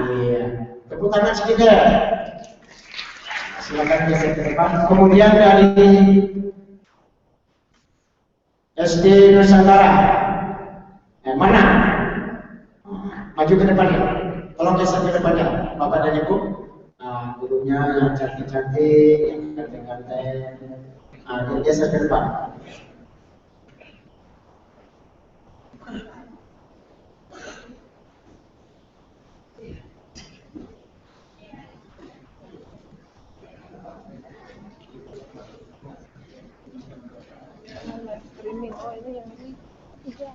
Iya. Tepuk tangan sedikit. Silakan geser ke depan. Kemudian dari SD Nusantara. Mana? Maju ke depan ya. Tolong geser ke depan ya, Bapak dan Ibu. Gurunya yang cantik-cantik, yang ganteng. Geser ke depan.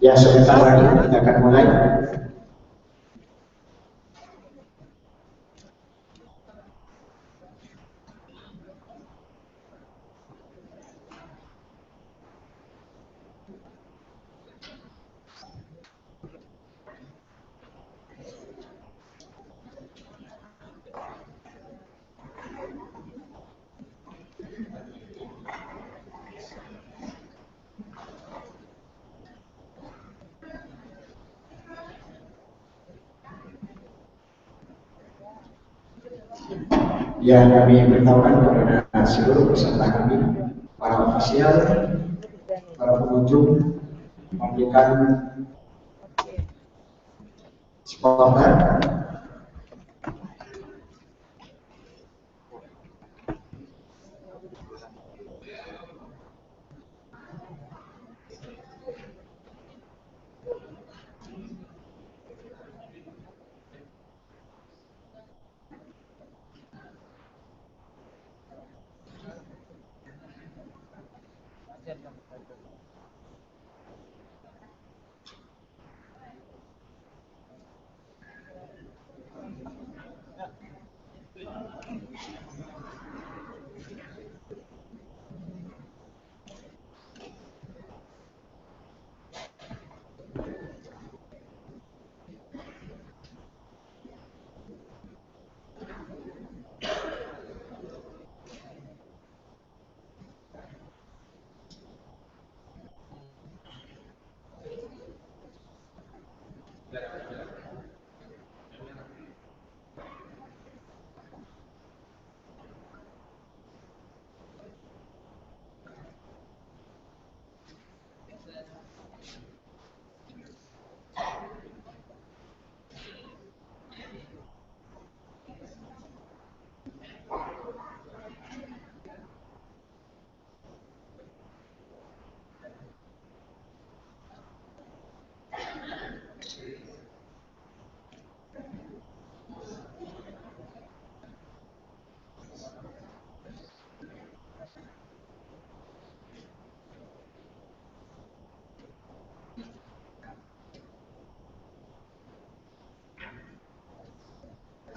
Ya, sebentar lagi kita akan mulai. Ya, kami beritahukan kepada seluruh peserta kami, para ofisial, para pengunjung, memberikan supporter.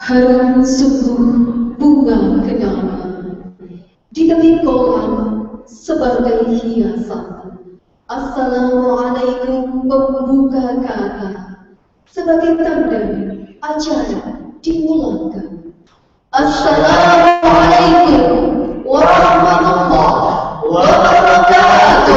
Harum sungguh bunga kenangan di tepi kolam sebagai hiasan. Assalamualaikum pembuka kata sebagai tanda acara dimulakan. Assalamualaikum warahmatullahi wabarakatuh.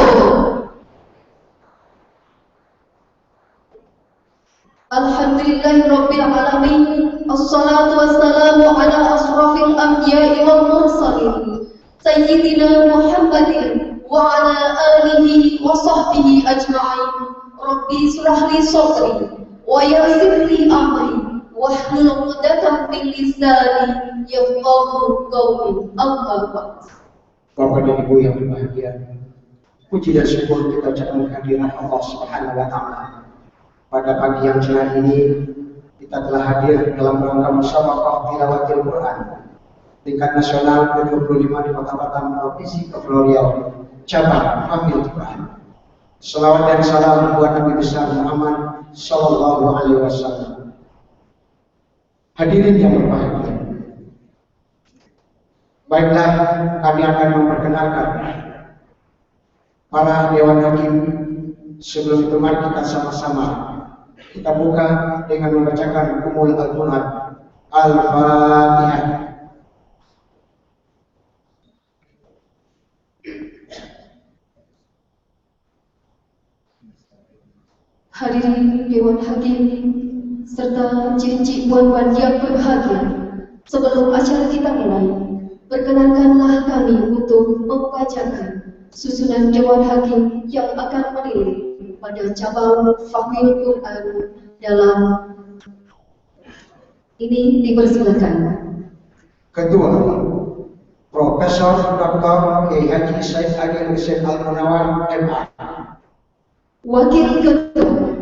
Alhamdulillahirabbil alamin. Assalatu wassalamu ala asrafil anbiya'i wal mursalin sayyidina Muhammadin wa ala alihi wa sahbihi ajma'in. Rabbi shrah li sadri wa yassir li amri wahlul 'uqdatam min lisani yafqahu qawli. Amma ba'd. Bapak dan Ibu yang berbahagia, puji dan syukur kita ucapkan kehadiran Allah Subhanahu wa taala. Pada pagi yang cerah ini kita telah hadir dalam rangka musyawarah tilawatil Quran tingkat nasional ke-25 di Kota Batam, Provinsi Kepulauan Riau, cabang Famil Quran. Salawat dan salam buat Nabi besar Muhammad Sallallahu Alaihi Wasallam. Hadirin yang berbahagia, baiklah kami akan memperkenalkan para Dewan Hakim. Sebelum itu mari kita sama-sama kita buka dengan membacakan Ummul Al-Quran Al-Fatihah. Hadirin Dewan Hakim, serta cincin puan-puan yang berbahagia, sebelum acara kita mulai, perkenankanlah kami untuk membacakan susunan Dewan Hakim yang akan menilai pada cabang Fahmil Quran dalam ini dipersilakan. Ketua, Profesor Dr. Kiai Haji Said Agil Hussein Al-Munawar, MA. Wakil Ketua,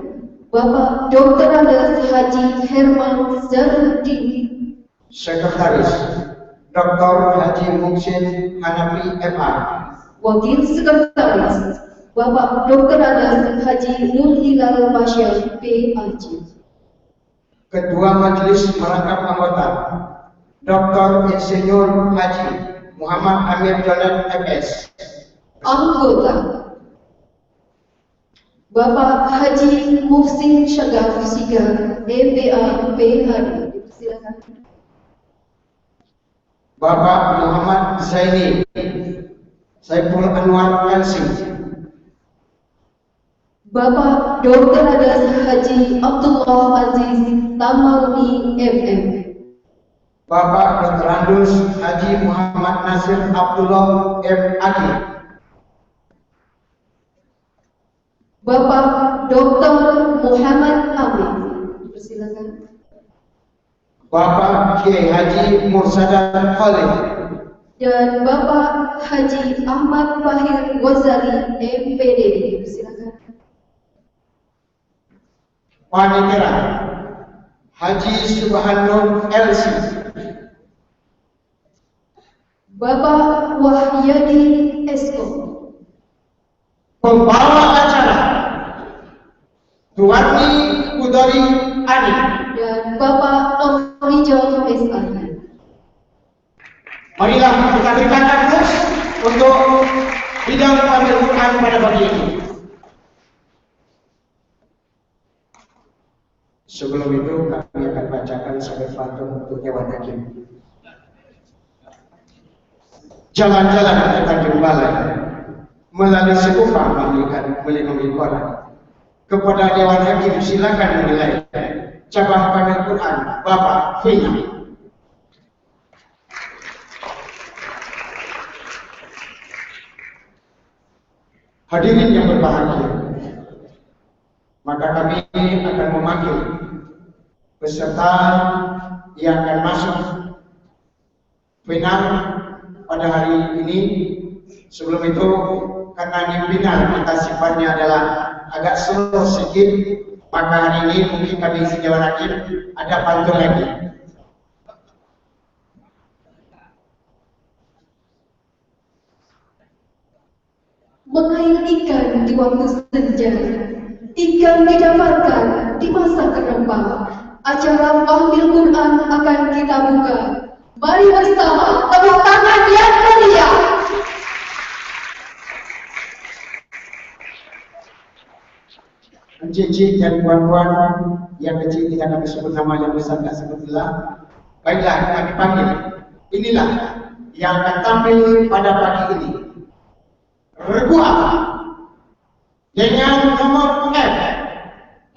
Bapak Dr. Andes Haji Herman Zarudin. Sekretaris, Dr. Haji Muhsin Hanafi, MA. Wakil Sekretaris, Bapak Dr. Andes Haji Nur Hilal Pasha, PAJ. Ketua Majelis Merangkap Anggota, Dr. Insinyur Haji Muhammad Amir Jonan, MS. Anggota, Bapak Haji Muhsin Syagaf Sigar, MBA, PHD. Silakan. Bapak Muhammad Zaini Saiful Anwar, LC. Bapak Dr. Adas Haji Abdullah Aziz Tamaruni, MM. Bapak Dr. Andus Haji Muhammad Nasir Abdullah, MAG. Bapak Dr. Muhammad Amin. Persilakan. Bapak Kiai Haji Mursadan Khalid. Dan Bapak Haji Ahmad Fahir Ghazali, MPD. Persilakan. Panitia Haji Subhanur, LC. Bapak Wahyadi Esko. Pembawa acara Tuani Udari Ani. Dan Bapak Nofrijo SA. Marilah kita berikan aplaus untuk bidang Fahmil Quran pada pagi ini. Sebelum itu kami akan bacakan sampai Fatihah untuk Dewan Hakim. Jalan-jalan ke Tanjung Balai melalui sekupang melindungi koran. Kepada Dewan Hakim silakan menilai cabang Fahmil Quran Bapak Fina. Hadirin yang berbahagia, maka kami akan memanggil peserta yang akan masuk final pada hari ini. Sebelum itu, karena ini final kita sifatnya adalah agak slow sedikit, maka hari ini mungkin kami isi Dewan Hakim ada pantun lagi. Mengail ikan di waktu senja, ikan didapatkan di masa kerembang. Acara Fahmil Quran akan kita buka. Mari bersama tepuk tangan yang meriah. Cincin dan puan-puan yang kecil tidak kami sebut nama, yang besar tidak sebutlah. Baiklah, kami panggil. Inilah yang akan tampil pada pagi ini. Regu apa? Dengan nomor F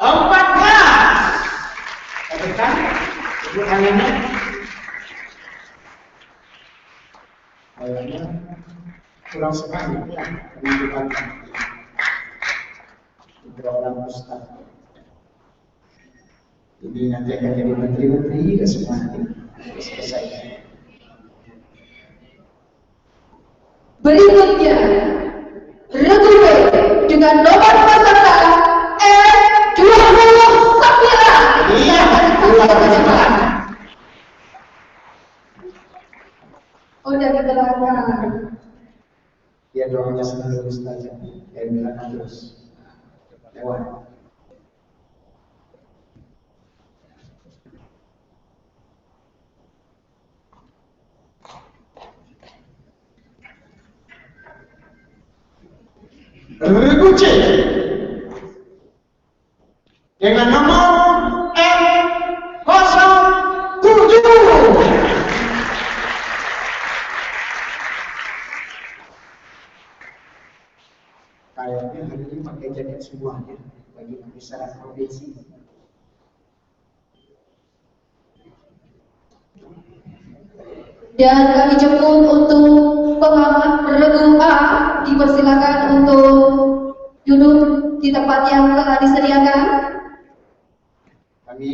14. Katakan, sebut tangannya. Kayaknya kurang sekali penunjukan orang ustaz. Ini nanti akan jadi menteri-menteri ke semua nanti selesai. Berikutnya, regu B dengan nomor peserta F29. Iya, 29. Oh, dari belakang. Ya, doanya selalu ustaz. Dari belakang terus. Lewat. Regu C dengan nomor M07. Kayaknya hari ini pakai jaket semuanya bagi pembicaraan provinsi. Dan kami jemput untuk pengamat regu A, dipersilakan untuk duduk di tempat yang telah disediakan. Kami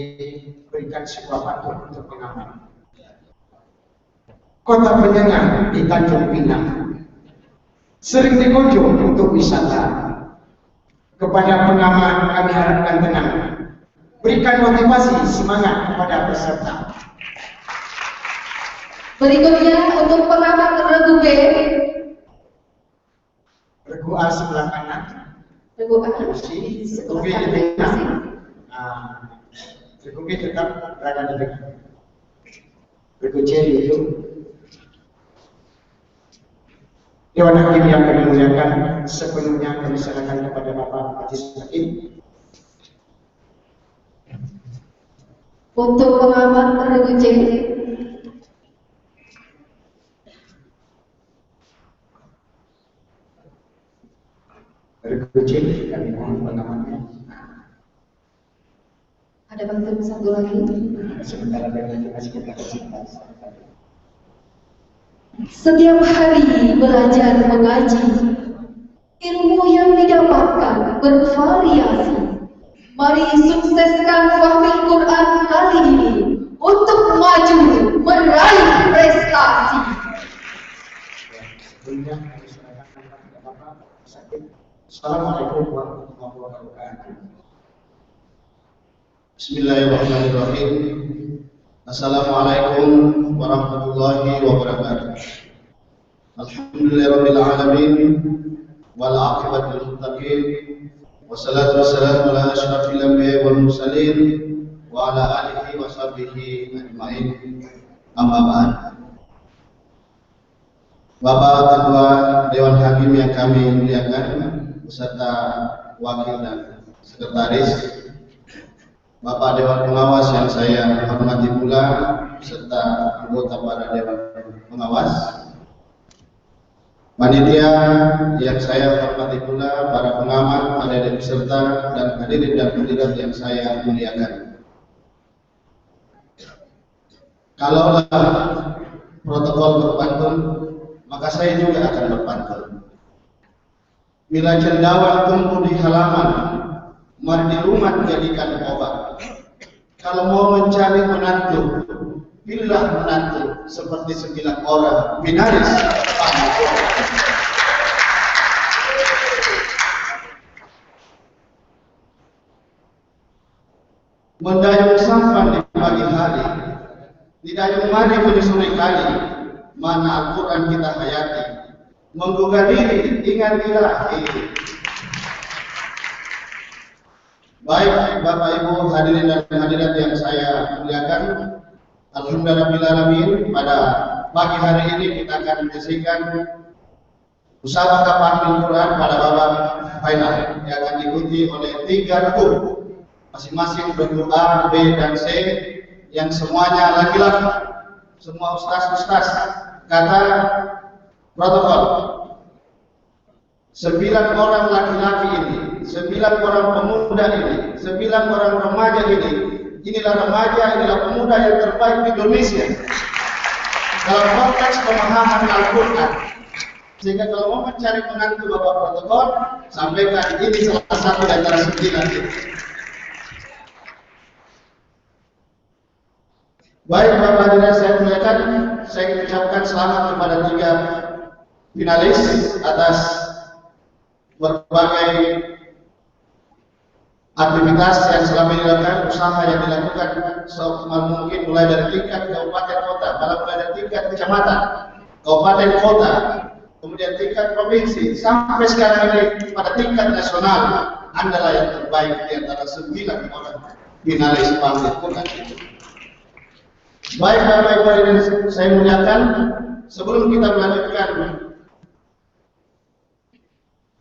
berikan sebuah pantun untuk pengamat. Kota Penyengat di Tanjung Pinang sering dikunjung untuk wisata. Kepada pengamat kami harapkan tenang, berikan motivasi semangat kepada peserta. Berikutnya untuk pengamat regu B. Regu A sebelah kanan. Regu A Kursi. sebelah Regu B di kanan. tengah. Regu B tetap berada di tengah. Regu C di ujung. Dewan Hakim yang kami muliakan, sepenuhnya kami serahkan kepada Bapak Majelis Hakim. Untuk pengamat regu C. Regu C kami mohon pengamatnya. Ada pantun satu lagi. Sebentar lagi masih kita kasihkan. Setiap hari belajar mengaji, ilmu yang didapatkan bervariasi. Mari sukseskan Fahmil Quran kali ini untuk maju meraih prestasi. Sebelumnya kami serahkan kepada Bapak Sakit. Assalamualaikum warahmatullahi wabarakatuh. Bismillahirrahmanirrahim. Assalamualaikum warahmatullahi wabarakatuh. Alhamdulillahirabbil alamin wal aqibatu lil muttaqin wassalatu wassalamu ala asyrafil anbiya'i wal mursalin wa ala alihi wa sahbihi ajmain. Amma ba'd. Bapak Ketua Dewan Hakim yang kami muliakan beserta wakil dan sekretaris, Bapak Dewan Pengawas yang saya hormati pula, serta anggota para Dewan Pengawas, panitia yang saya hormati pula, para pengamat, adik-adik peserta, dan hadirin dan hadirat yang saya muliakan. Kalaulah protokol berpantun, maka saya juga akan berpantun. Bila cendawan tumbuh di halaman, mari di rumah jadikan obat. Kalau mau mencari menantu, pilihlah menantu seperti 9 orang binaris. Mendayung sampan di pagi hari, didayung mari menyusuri kali, mana Al-Quran kita hayati, menggugah diri ingat ilahi. Baik Bapak Ibu hadirin dan hadirat yang saya muliakan, alhamdulillahirabbil pada pagi hari ini kita akan menyaksikan musabaqah Fahmil Quran pada babak final yang akan diikuti oleh 3 regu, masing-masing regu A, B, dan C yang semuanya laki-laki, semua ustaz-ustaz. Kata protokol, 9 orang laki-laki ini, 9 orang pemuda ini, 9 orang remaja ini, inilah remaja, inilah pemuda yang terbaik di Indonesia dalam konteks pemahaman Al-Quran. Sehingga kalau mau mencari menantu Bapak protokol, sampaikan ini salah satu di antara 9 itu. Baik Bapak hadirin saya muliakan, saya mengucapkan selamat kepada 3 finalis atas berbagai aktivitas yang selama ini dilakukan, usaha yang dilakukan semaksimal mungkin, mulai dari tingkat kabupaten kota, mulai dari tingkat kecamatan, kabupaten kota, kemudian tingkat provinsi, sampai sekarang ini pada tingkat nasional. Anda yang terbaik di antara 9 orang finalis Fahmil Quran itu. Baik Bapak Ibu hadirin saya muliakan, sebelum kita melanjutkan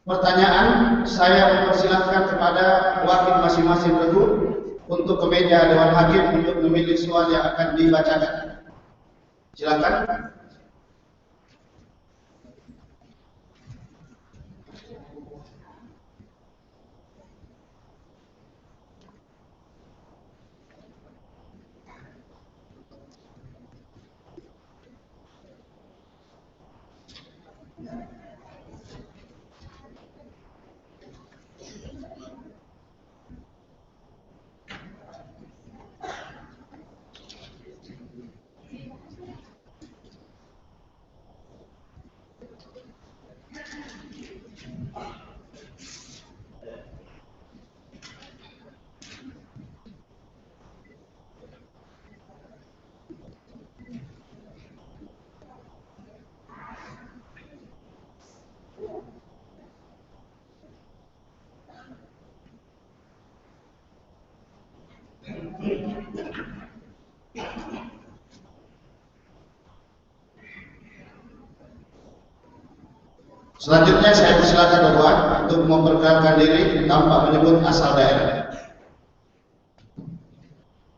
pertanyaan, saya mempersilahkan kepada wakil masing-masing regu untuk ke meja Dewan Hakim untuk memilih soal yang akan dibacakan. Silakan. Selanjutnya saya persilakan Bapak untuk memperkenalkan diri tanpa menyebut asal daerah.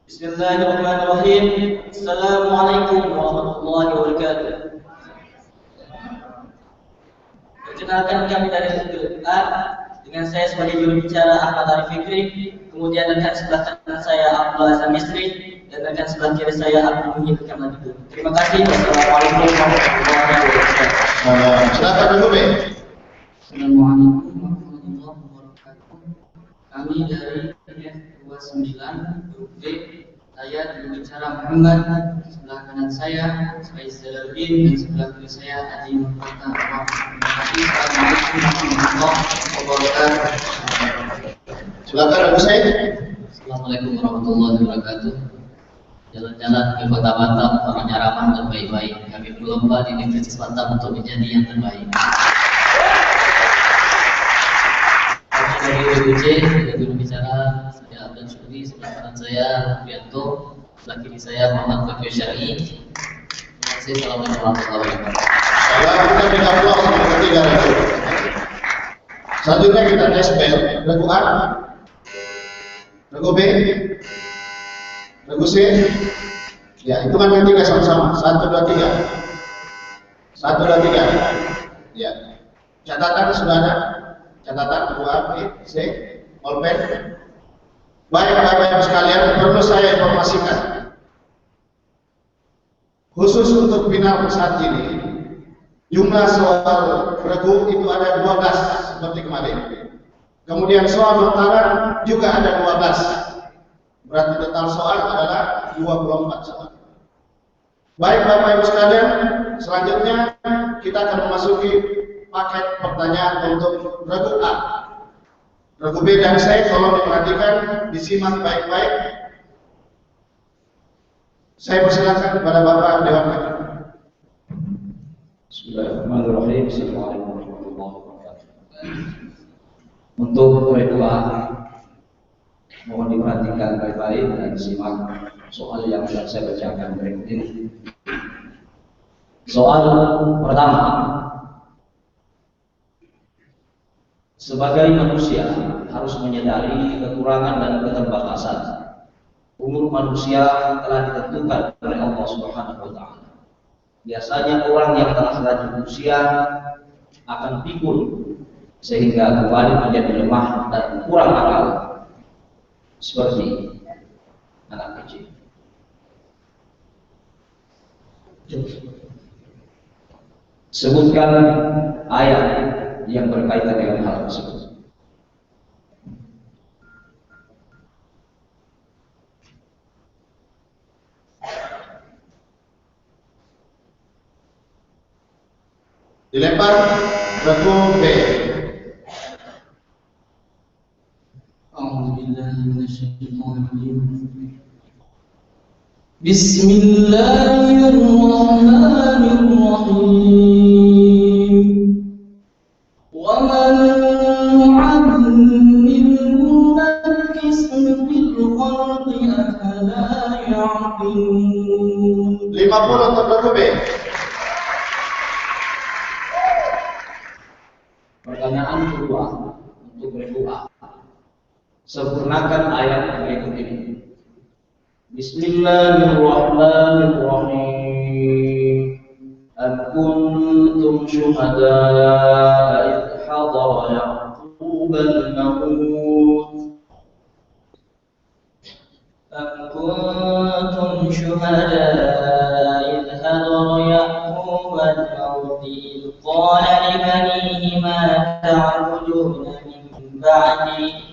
Bismillahirrahmanirrahim. Assalamualaikum warahmatullahi wabarakatuh. Perkenalkan kami dari Hizbul A dengan saya sebagai juru bicara Ahmad Arif Fikri, kemudian rekan sebelah kanan saya Abdullah Zamisri dan rekan sebelah kiri saya Abdul Muhyiddin Kamaludin. Terima kasih. Wassalamualaikum warahmatullahi wabarakatuh. Silakan dulu, B. Assalamualaikum warahmatullahi wabarakatuh. Kami dari F29 Grup B, saya juru bicara Muhammad, sebelah kanan saya Faizaluddin dan sebelah kiri saya Adi Nurfata. Terima kasih. Assalamualaikum warahmatullahi wabarakatuh. Silakan Abu Said. Assalamualaikum warahmatullahi wabarakatuh. Jalan-jalan ke kota Batam, orang nyarapan dan baik-baik. Kami berlomba di Universitas Batam untuk menjadi yang terbaik. Kami dari UBC, juru bicara saya Abdul Syukri, sebelah kanan saya Rufianto, sebelah kiri saya Muhammad Fakir Syar'i. Terima kasih. Assalamualaikum warahmatullahi wabarakatuh. Kita minta pulang sama ketiga regu. Selanjutnya kita tes bel. Regu A, regu B, regu C. Ya, hitungan ketiga sama-sama. 1, 2, 3. 1, 2, 3. Ya. Catatan sudah ada. Catatan regu A, B, C, pulpen. Baik Bapak-Ibu sekalian, perlu saya informasikan. Khusus untuk final saat ini, jumlah soal regu itu ada 12 seperti kemarin. Kemudian soal lontaran juga ada 12. Berarti total soal adalah 24 soal. Baik Bapak Ibu sekalian, selanjutnya kita akan memasuki paket pertanyaan untuk regu A. Regu B dan C tolong diperhatikan, disimak baik-baik. Saya persilakan kepada Bapak Dewan Pakar. Bismillahirrahmanirrahim. Assalamualaikum warahmatullahi wabarakatuh. Untuk regu A, mohon diperhatikan baik-baik dan disimak soal yang akan saya bacakan berikut ini. Soal pertama, sebagai manusia harus menyadari kekurangan dan keterbatasan. Umur manusia telah ditentukan oleh Allah Subhanahu wa taala. Biasanya orang yang telah lanjut usia akan pikun sehingga kembali menjadi lemah dan kurang akal seperti anak kecil. Sebutkan ayat yang berkaitan dengan hal tersebut. Dilempar regu B. Bismillahirrahmanirrahim. Wa man nu'ammirhu nakkishu fil khalqi afala ya'qilun. 50 untuk regu B. Pertanyaan kedua untuk regu A. Sempurnakan ayat berikut ini. Bismillahirrahmanirrahim. Am kuntum syuhada'a idh hadara Ya'qub al-maut. Am kuntum syuhada'a idh hadara Ya'qub al-maut idh qala libanihi ma ta'buduna min ba'di.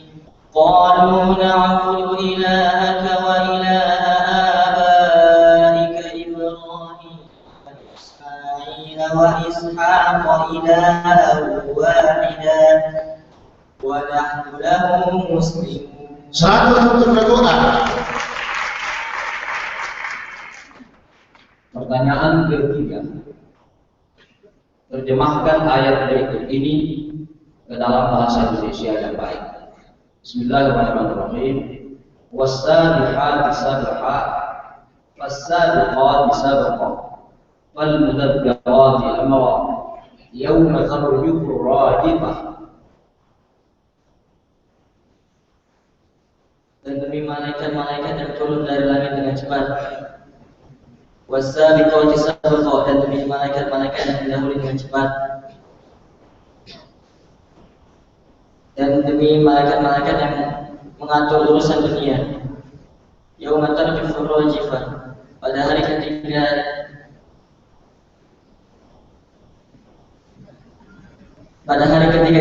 قالوا نعبد إلهك وإله آبائك إبراهيم وإسماعيل وإسحاق إلها واحدا ونحن له مسلمون. 100 untuk regu A. Pertanyaan ketiga. Terjemahkan ayat berikut ini ke dalam bahasa Indonesia yang baik. Bismillahirrahmanirrahim. Was-sabihati sabha فالسابقات سبقا فالمدبرات أمرا يوم ترجف الراجفة. Dan demi malaikat-malaikat yang turun dari langit dengan cepat. Wasabiqati sabqa, dan demi malaikat-malaikat yang mendahului dengan cepat. Dan demi malaikat-malaikat yang mengatur urusan dunia. Yauma tarjufur rajifah, pada hari ketika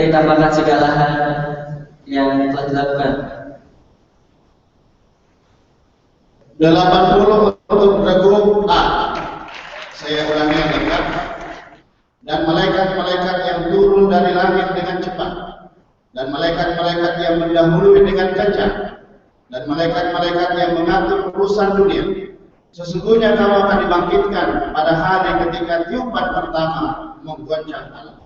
ditambahkan segala hal yang telah dilakukan. 80 untuk regu A. Saya ulangi lagi. Dan malaikat-malaikat yang turun dari langit dengan cepat, dan malaikat-malaikat yang mendahului dengan kencang, dan malaikat-malaikat yang mengatur urusan dunia. Sesungguhnya kamu akan dibangkitkan pada hari ketika tiupan pertama menggoncang alam.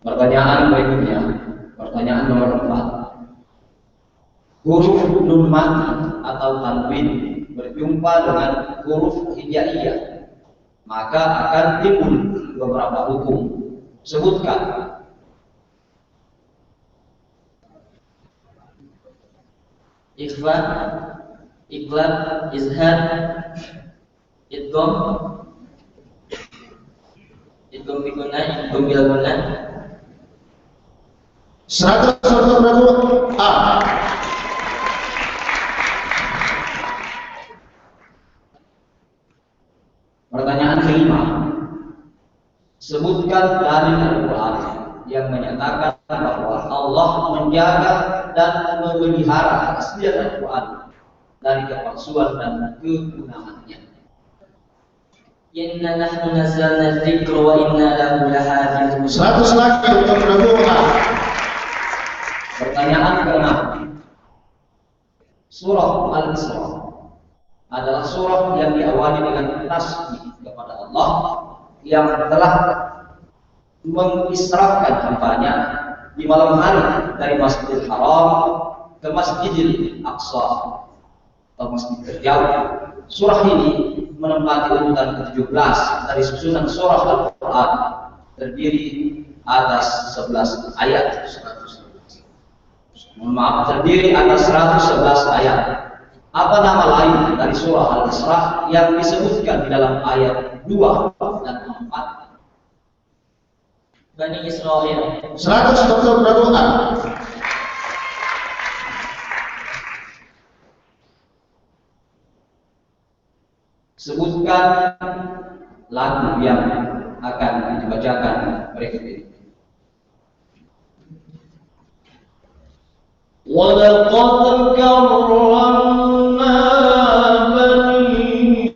Pertanyaan berikutnya, pertanyaan nomor 4. Huruf nun mati atau tanwin berjumpa dengan huruf hijaiyah, maka akan timbul beberapa hukum. Sebutkan. Ikhfa, iqlab, izhar, idgham, idgham bi gunnah, idgham bil gunnah. 100 untuk regu A. Pertanyaan kelima. Sebutkan dalil Al-Quran yang menyatakan bahwa Allah menjaga dan memelihara aslian Al-Quran dari kepalsuan dan kegunaannya. Inna nahnu nazzalna dzikra wa inna lahu lahafizun. 100 lagi untuk regu A. Pertanyaan ke-6. Surah Al-Isra adalah surah yang diawali dengan tasbih kepada Allah yang telah mengisrakan hambanya di malam hari dari Masjidil Haram ke Masjidil Aqsa atau Masjid terjauh. Surah ini menempati urutan ke-17 dari susunan surah Al-Quran, terdiri atas 11 ayat. Terdiri atas 111 ayat. Apa nama lain dari surah Al-Isra yang disebutkan di dalam ayat 2 dan 4? Bani Israil. 100 untuk regu A. Sebutkan lagu yang akan dibacakan berikut ini. وَلَقَدْ كَرَّمْنَا بَنِي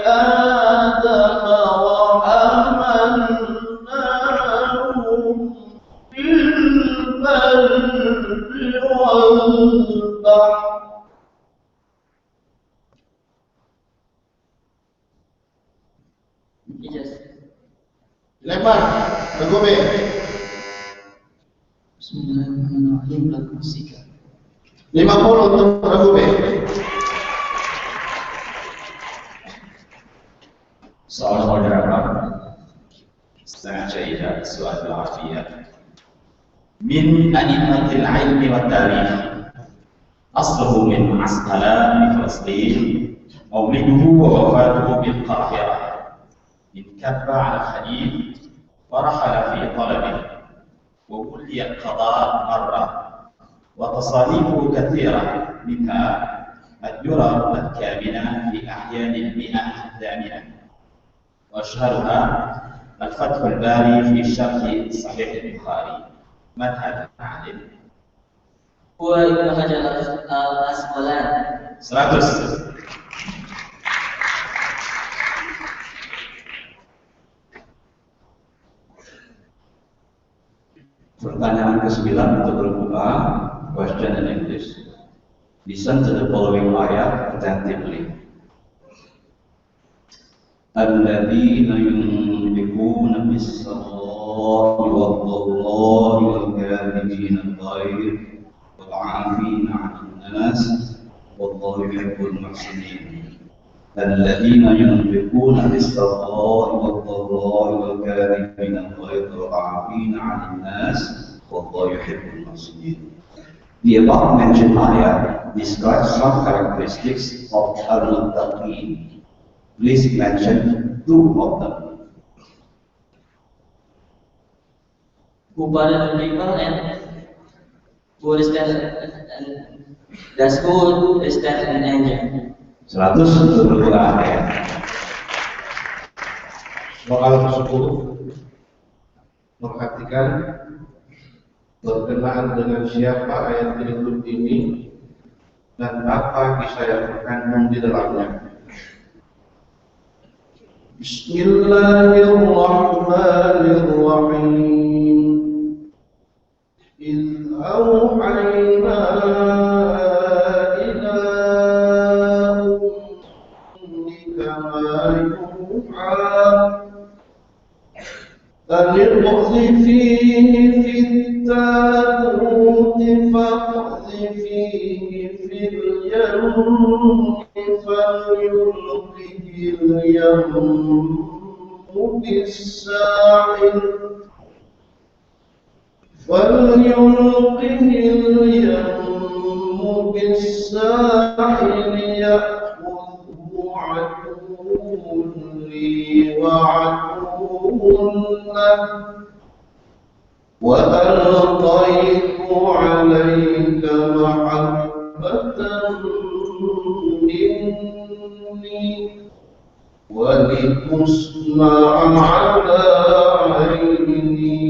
آدَمَ وَحَمَلْنَاهُمْ فِي الْبَرِّ وَالْبَحْرِ. Lempar regu B. Bismillahirrahmanirrahim. Lagu musik. 50 untuk regu B. Saudara-saudara, sangat jayid suatu afiat. Min a'immatil ilmi wa tarikh. Asluhu min Asqalan di Palestin. Mauliduhu wa wafatuhu bil Qahirah. انكب على الحديد ورحل في طلبه وولي القضاء مرة وتصانيفه كثيرة منها الدرر الكامنة في أحيان المئة الثامنة وأشهرها الفتح الباري في شرح صحيح البخاري. من هذا العالم؟ هو ابن حجر الأسقلاني. 100. Pertanyaan ke-9 untuk group A, question in English. Listen to the following ayat attentively. الذين ينفقون في السراء والضراء والكاظمين الغيظ والعافين عن الناس والله يحب المحسنين الذين ينفقون بالسراء والضراء والكاظمين الغيظ والعافين عن الناس والله يحب المحسنين. The above mentioned ayah describes some characteristics of al-muttaqin. Please mention two of them. Who pardon the people and who stand and that's who stand an angel. 122 ayat. Soal 10, perhatikan berkenaan dengan siapa ayat berikut ini dan apa kisah yang terkandung di dalamnya. Bismillahirrahmanirrahim. إذ أوحينا إلى أمك ما يوحى أن اقذفيه في التابوت فاقذفيه في اليم فليلقه اليم بالساحل يأخذه عدو لي وعدو له وألقيت عليك محبة مني ولتصنع على عيني.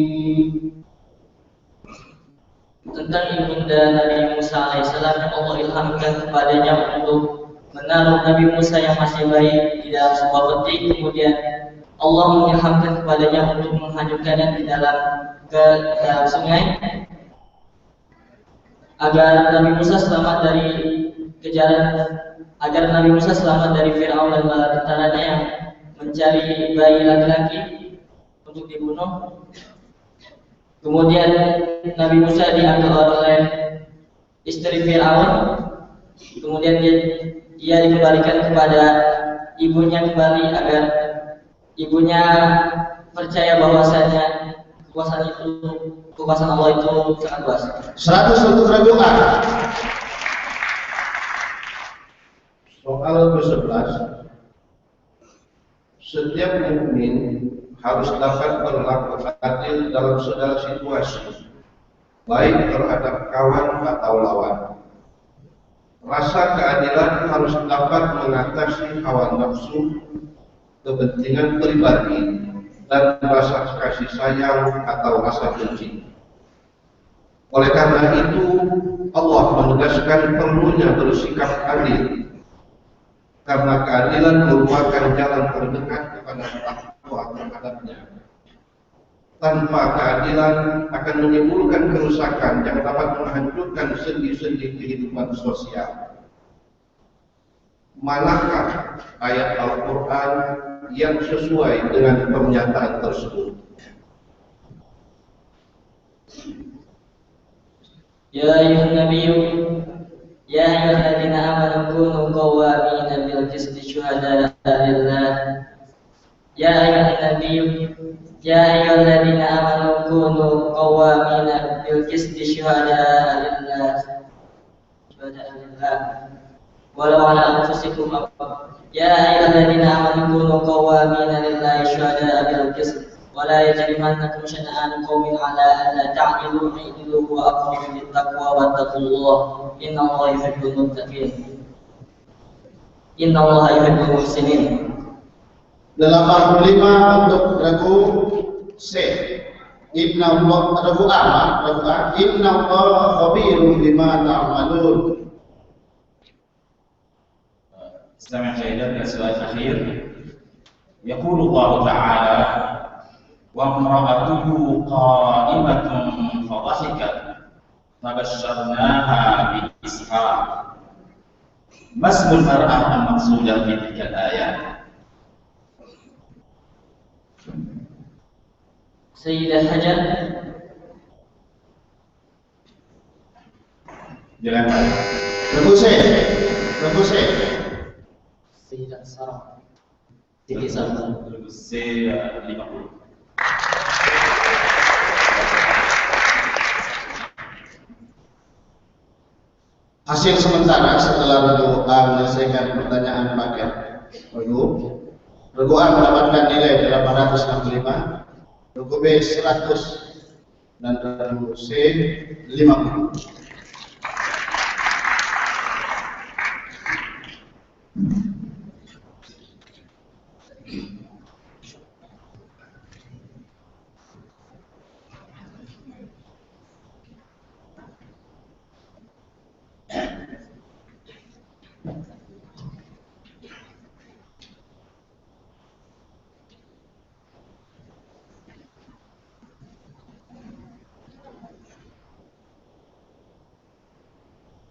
Tentang ibunda Nabi Musa alaihissalam yang Allah ilhamkan kepadanya untuk menaruh Nabi Musa yang masih bayi di dalam sebuah peti, kemudian Allah mengilhamkan kepadanya untuk menghanyutkannya di dalam sungai agar Nabi Musa selamat dari kejaran, agar Nabi Musa selamat dari Fir'aun dan bala tentaranya yang mencari bayi laki-laki untuk dibunuh. Kemudian Nabi Musa diambil oleh istri Fir'aun, kemudian dia dikembalikan kepada ibunya kembali agar ibunya percaya bahwasanya kekuasaan Allah itu sangat luas. 100 untuk doa. Soal ke-11. Setiap mukmin harus dapat berlaku adil dalam segala situasi, baik terhadap kawan atau lawan. Rasa keadilan harus dapat mengatasi hawa nafsu, kepentingan pribadi, dan rasa kasih sayang atau rasa benci. Oleh karena itu, Allah menegaskan perlunya bersikap adil, karena keadilan merupakan jalan terdekat kepada takwa terhadapnya. Tanpa keadilan akan menimbulkan kerusakan yang dapat menghancurkan sendi-sendi kehidupan sosial. Manakah ayat Al-Quran yang sesuai dengan pernyataan tersebut? Ya ayuhan nabiyyu ya ayyuhalladzina amanu kunu qawwamina bil qisti syuhada'a lillah. Ya ayuhan nabiyyu ya ayyuhalladzina amanu kunu qawwamina bil qisti syuhada'a lillah. Walau ala anfusikum ya ayyuhalladzina amanu kunu qawwamina lillahi syuhada'a bil qisti ولا يجرمنكم شنآن قوم على ألا تعدلوا اعدلوا هو أقرب للتقوى واتقوا الله إن الله يحب المتقين إن الله يحب المحسنين. 85 untuk regu C. Inna Allah regu A, Inna Allah khabirun bima ta'malun. استمع جيدا إلى السؤال الأخير. يقول الله تعالى: وامرأته قائمة فضحكت فبشرناها بإسحاق. ما اسم المرأة المقصودة في تلك الآية؟ سيدة حجر. Jalan. Regu C. Regu C 50. Hasil sementara setelah regu A menyelesaikan pertanyaan paket regu A mendapatkan nilai 865, regu B 100, dan regu C 50.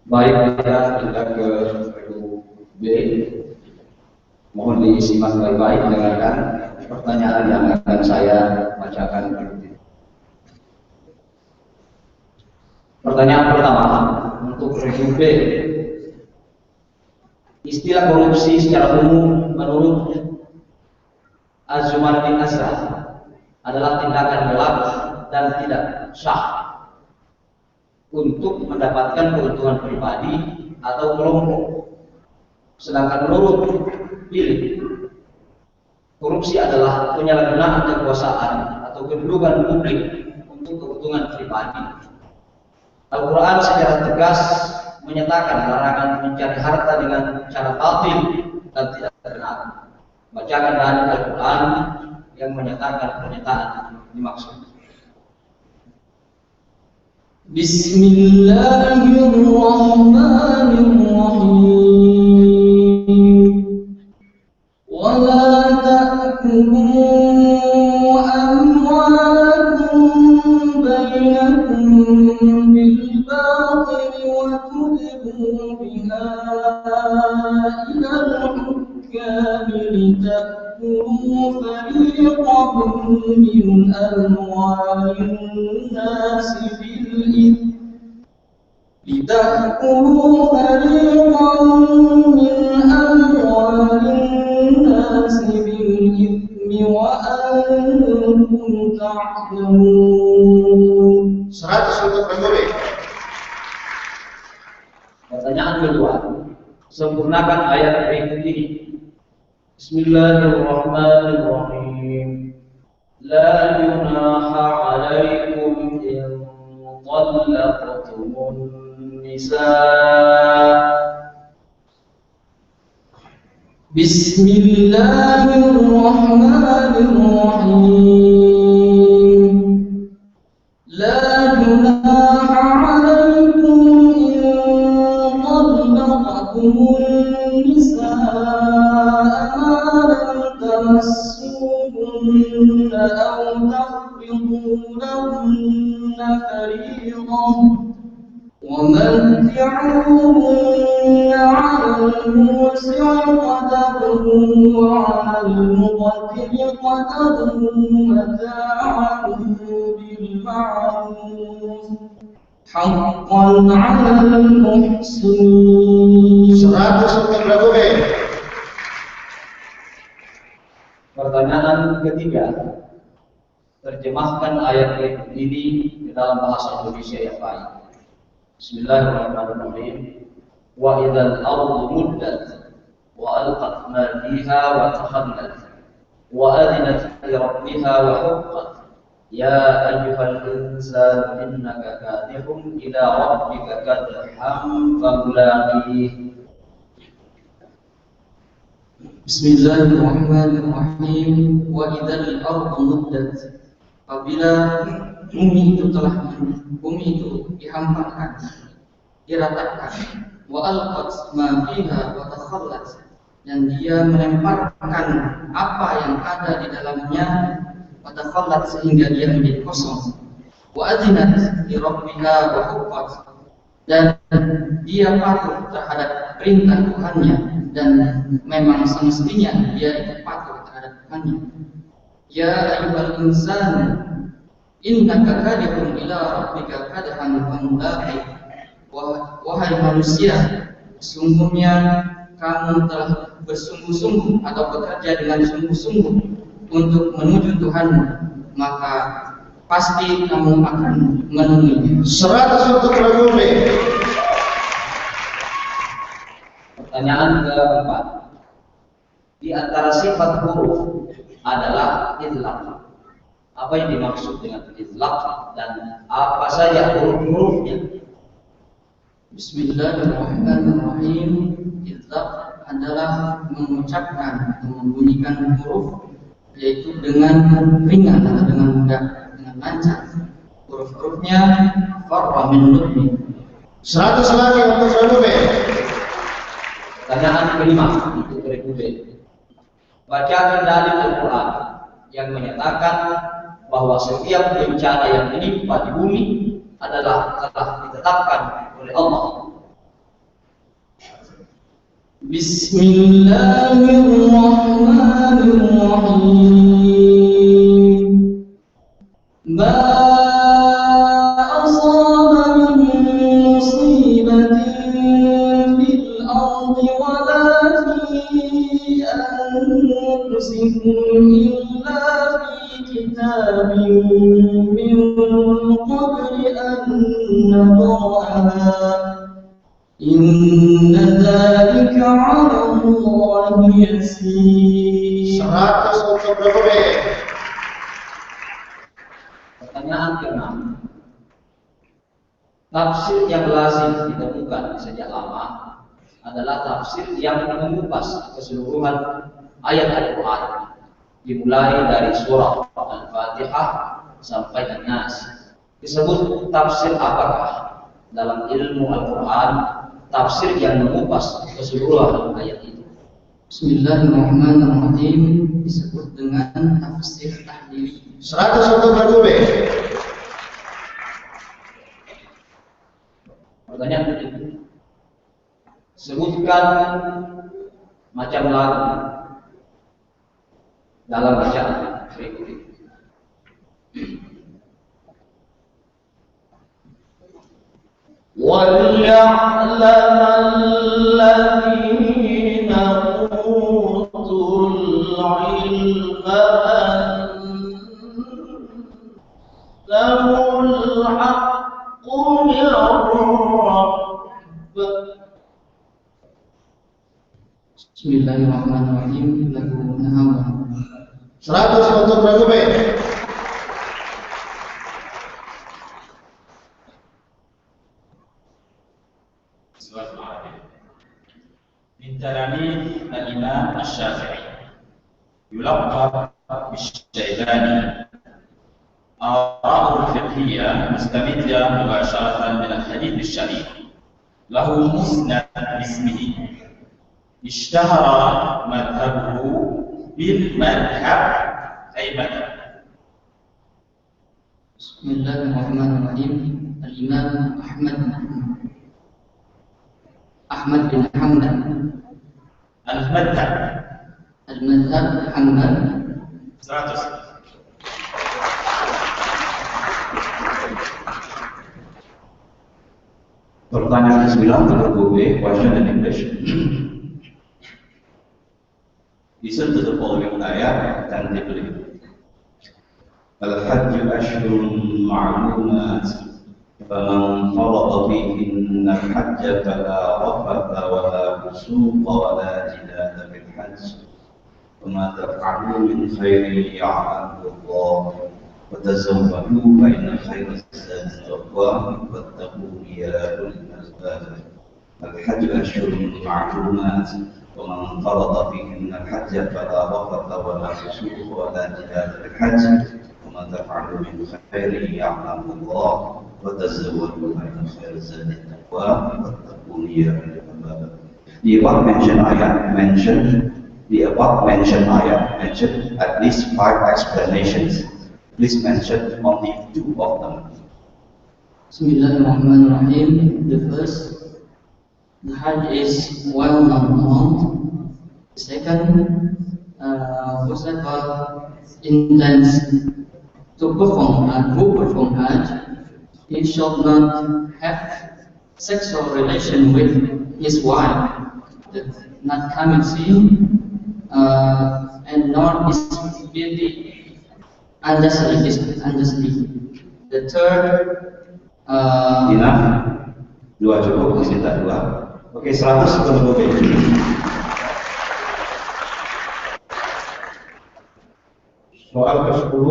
Baik, kita pindah ke regu B. Mohon disimak baik-baik, dengarkan pertanyaan yang akan saya bacakan berikut ini. Pertanyaan pertama untuk regu B. Istilah korupsi secara umum menurut Azumardi Azra adalah tindakan gelap dan tidak sah untuk mendapatkan keuntungan pribadi atau kelompok. Sedangkan menurut Billy, korupsi adalah penyalahgunaan kekuasaan atau kedudukan publik untuk keuntungan pribadi. Al-Quran secara tegas menyatakan larangan mencari harta dengan cara batil dan tidak benar. Bacakan dari Al-Quran yang menyatakan pernyataan dimaksud. Bismillahirrahmanirrahim. Wa la ta'kulu amwalakum bainakum bil batil wa tudlu biha ila al-hukam litakulu fariqan min amwalin nasi لتأكلوا فريقا من أموال الناس بالإثم وأنتم تعلمون. 100 untuk regu B. Pertanyaan kedua, sempurnakan ayat berikut ini. Bismillahirrahmanirrahim. La junaha alaikum in طلقتم النساء. بسم الله الرحمن الرحيم. لا جناح عليكم إن طلقتم النساء ما لم تمسوهن أو تفرضوا لهن فريضة ومتعوهن على الموسع قدره وعلى المقتر قدره متاعا بالمعروف حقا على المحسنين. 100 untuk regu B. Pertanyaan ketiga, terjemahkan ayat berikut ini ke dalam bahasa Indonesia yang baik. Bismillahirrahmanirrahim. Wa idzal ardu muddat wa alqat ma fiha wa takhallat wa adinat li rabbiha wa huqqat ya ayyuhal insanu innaka kadihun ila rabbika kadhan famulaqih. Bismillahirrahmanirrahim. Wa idzal ardu muddat. Apabila bumi itu dihamparkan, diratakan, wa alqat ma fiha wa takhallat, dan dia melemparkan apa yang ada di dalamnya, wa takhallat, sehingga dia menjadi kosong, wa adzinat li rabbiha wa huqqat, dan dia patuh terhadap perintah Tuhannya, dan memang semestinya dia itu patuh terhadap Tuhannya. Ya ayyuhal insan innaka kadihun ila rabbika kadhan famulaqih. Wahai manusia, sesungguhnya kamu telah bersungguh-sungguh atau bekerja dengan sungguh-sungguh untuk menuju Tuhanmu, maka pasti kamu akan menemuinya. 100 untuk Ragume. Pertanyaan keempat. Di antara sifat huruf adalah idlaq. Apa yang dimaksud dengan idlaq dan apa saja huruf-hurufnya? Bismillahirrahmanirrahim. Idlaq adalah mengucapkan atau membunyikan huruf, yaitu dengan ringan atau dengan mudah, dengan lancar. Huruf-hurufnya farra min nutmi. 100 lagi untuk Ragume. Pertanyaan kelima untuk Republik. Bacakan dalil Al-Quran yang menyatakan bahwa setiap bencana yang menimpa di bumi adalah telah ditetapkan oleh Allah. Bismillahirrahmanirrahim. Ma asaba min musibatin fil ardi wala fi anfusikum illa fi kitabin min qabli an nabra'aha. Inna dzalika 'ala Allahi yasir. 100 untuk Ragume. Pertanyaan keenam. Tafsir yang lazim ditemukan sejak lama adalah tafsir yang mengupas keseluruhan ayat Al-Quran, dimulai dari surah Al-Fatihah sampai An-Nas. Disebut tafsir apakah dalam ilmu Al-Quran? Tafsir yang mengupas keseluruhan ayat itu. Bismillahirrahmanirrahim. Disebut dengan tafsir tahlili. 100 untuk Ragume. Pertanyaan berikutnya. Sebutkan macam lagu dalam bacaan berikut ini. وَلْيَعْلَمَ الَّذِينَ أُوتُوا الْعِلْمَ أَنَّهُ الْحَقُّ مِنْ رَبِّكَ. Bismillahirrahmanirrahim. Lagu Nahawa. 100 untuk Ragume. من تلاميذ الإمام الشافعي يلقب بالشيباني. آراءه الفقهية مستمدة مباشرة من الحديث الشريف، له مسند باسمه. اشتهر مذهبه بالمذهب أي مذهب. Bismillahirrahmanirrahim. Al-Imam Ahmad bin Hanbal. المذهب Al-Madhhab Hanbal. 100. Pertanyaan ke-9 untuk Group B, question in English. Listen to the following ayat attentively. Al-Hajj ashhurun ma'lumat, faman farada fihinna al-hajj fala rafatha wala fusuqa wala jidala fil hajj, wama taf'alu min khairin ya'lamuhu Allah. وتزودوا فإن خير الزاد التقوى واتقون يا أولي الألباب. الحج أشهر معلومات ومن فرض فيهن الحج فلا رفث ولا فسوق ولا جدال في الحج وما تفعلوا من خير يعلمه الله وتزودوا فإن خير الزاد التقوى واتقون يا أولي الألباب. The above mentioned ayat mentioned at least 5 explanations. Please mention only 2 of them. Bismillahirrahmanirrahim. The first, the Hajj is well-known month. The second, what's that called? Intends to perform who perform Hajj, he shall not have sexual relation with his wife, that not coming sin and nor disputing unjustly. The third dua cukup, masih tak dua. Oke, 100 untuk Gobe. Soal ke-10,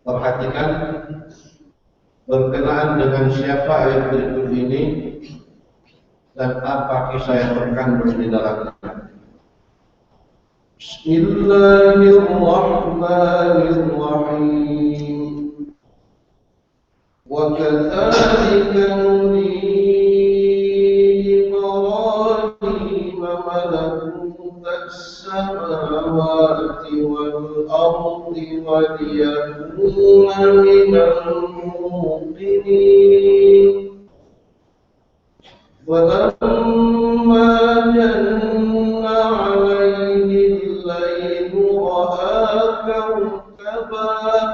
perhatikan berkenaan dengan siapa ayat berikut ini dan apa kisah yang terkandung di dalamnya. Bismillahirrahmanirrahim. Wa kadzalika nuri Ibrahim malakutas samawati wal ardi wa liyakuna minal muqinin. Walamma janna alaihi al-laylu ra'a kawkaban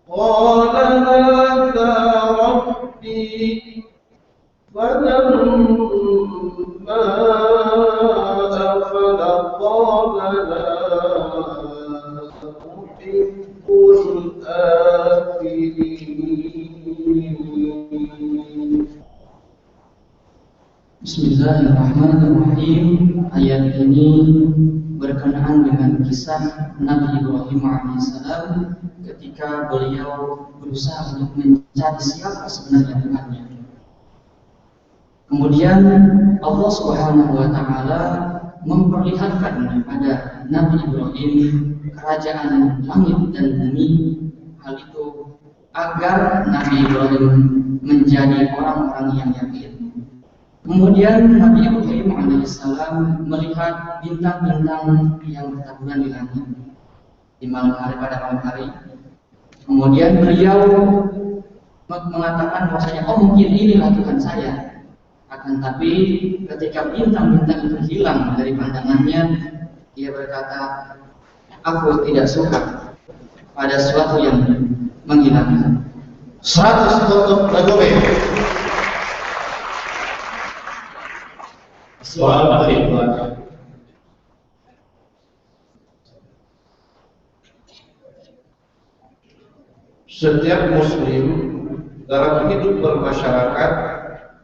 qala hadha rabbi falamma afala qala la uhibbul afilin. Bismillahirrahmanirrahim. Ayat ini berkenaan dengan kisah Nabi Ibrahim alaihissalam ketika beliau berusaha untuk mencari siapa sebenarnya Tuhannya. Kemudian Allah Subhanahu wa taala memperlihatkan kepada Nabi Ibrahim kerajaan langit dan bumi. Hal itu agar Nabi Ibrahim menjadi orang-orang yang yakin. Kemudian Nabi Ibrahim alaihissalam melihat bintang-bintang yang bertaburan di langit di malam hari, pada malam hari. Kemudian beliau mengatakan bahwasanya mungkin inilah Tuhan saya. Akan tapi ketika bintang-bintang itu hilang dari pandangannya, dia berkata, aku tidak suka pada sesuatu yang menghilangkan. 100 untuk Gobe. Soal akhir. Setiap muslim dalam hidup bermasyarakat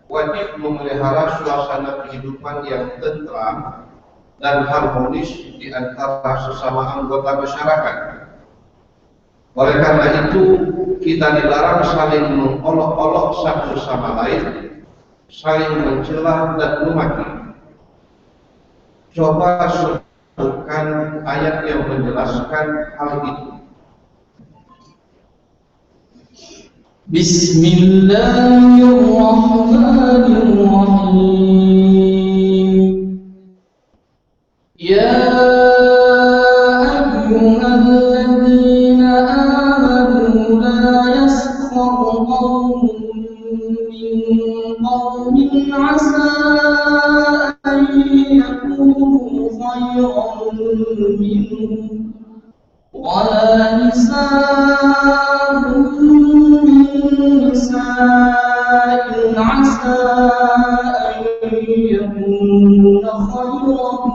wajib memelihara suasana kehidupan yang tentram dan harmonis di antara sesama anggota masyarakat. Oleh karena itu, kita dilarang saling mengolok-olok satu sama lain, saling mencela dan memaki. Coba sebutkan ayat yang menjelaskan hal itu. Bismillahirrahmanirrahim. Ya ayyuhalladzina amanu la yaskhar qawmun min qawmin 'asa an yakunu khayran minhum wala nisa'un min nisa'in 'asa an yakunna khayran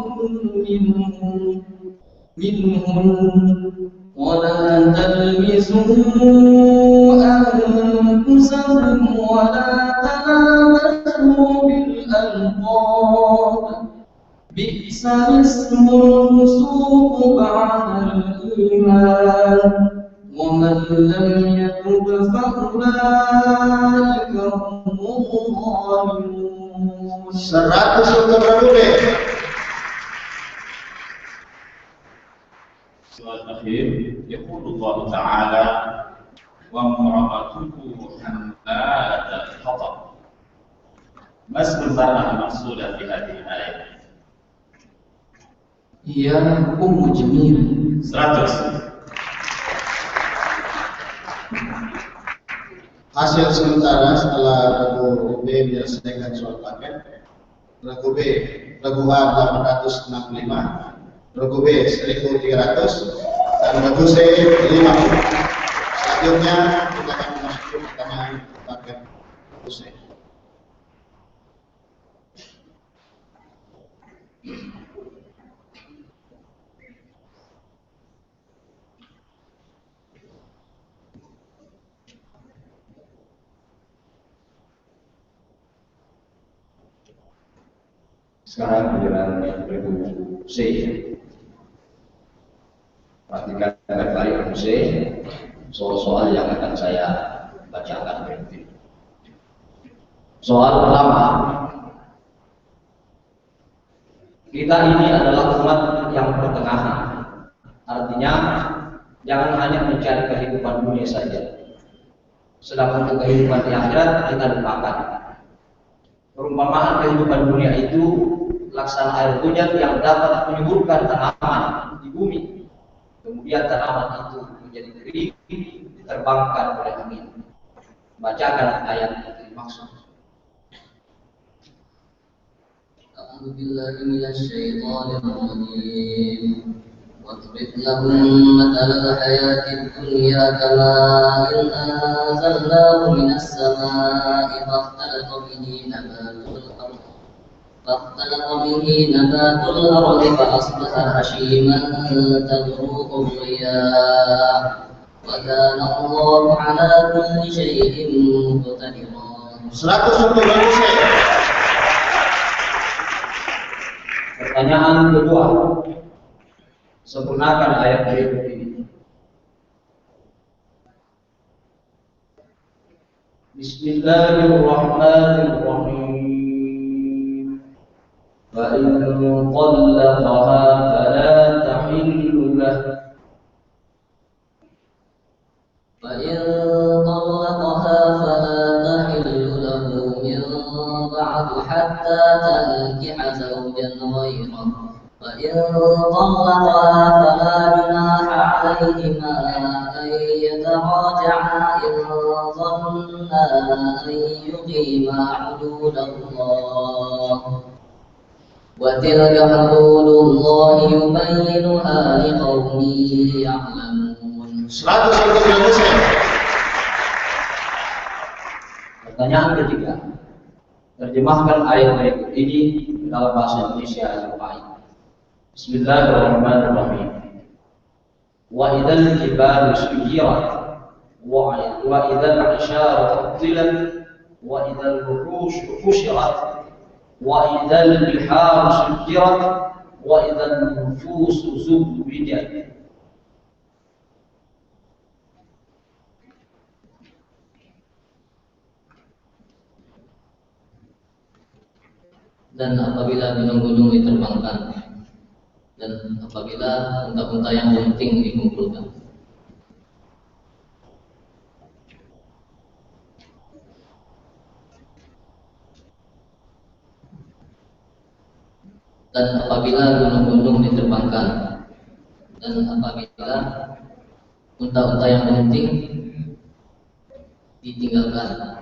minhum wala talmizu anfusakum wala tanabazu bil alqab bi'sal ismul fusuq ba'dal iman wa man lam yatub fa ulaika humul zalimun. 100 untuk Gobe. Soal akhir. Yaqulu Allah Ta'ala wa mu'amatuhu hamlat al-khatab. Mas'ul mar'ah maqsudah fi hadhihi al-ayat. Ya Ummu Jamil. 100. Hasil sementara setelah Ragu B menyelesaikan soal paket, Ragu B, Ragu A 865, Ragu B 1300, dan Ragu C 50. Selanjutnya kita akan memasuki pertanyaan paket Ragu C. Sekarang giliran Ibu C. Perhatikan baik-baik Ibu C, soal-soal yang akan saya bacakan berikut. Soal pertama, kita ini adalah umat yang pertengahan. Artinya, jangan hanya mencari kehidupan dunia saja. Sedang untuk kehidupan di akhirat kita lupakan. Perumpamaan kehidupan dunia itu laksana air hujan yang dapat menyuburkan tanaman di bumi. Kemudian tanaman itu menjadi kering, diterbangkan oleh angin. Bacakan ayat yang dimaksud. أعوذ بالله من الشيطان الرجيم واضرب لهم مثل الحياة الدنيا كماء أنزلناه من السماء فاختلط به نبات الأرض فأصبح هشيما تذروه الرياح وكان الله على كل شيء مقتدرا. 100 manusia. Pertanyaan kedua, sempurnakan ayat berikut ini. Bismillahirrahmanirrahim. Fa in talaqaha fala tahillu lahu. فإن طلقها فلا تحل له من بعد حتى تنكح زوجا غيره فإن طلقها فلا جناح عليهما أن يتراجعا إن ظنا أن يقيما حدود الله وتلك حدود الله يبينها لقوم يعلمون. 101 manusia. Pertanyaan ketiga, terjemahkan ayat berikut ini dalam bahasa Indonesia yang baik. Bismillahirrahmanirrahim. Wa idzal jibalu suyirat wa idzal isharu qutilat wa idzal wuhush hushirat wa idzal biharu sujirat wa idzal nufusu zubwijat. Dan apabila gunung-gunung diterbangkan dan apabila unta-unta yang bunting dikumpulkan dan apabila gunung-gunung diterbangkan dan apabila unta-unta yang bunting ditinggalkan.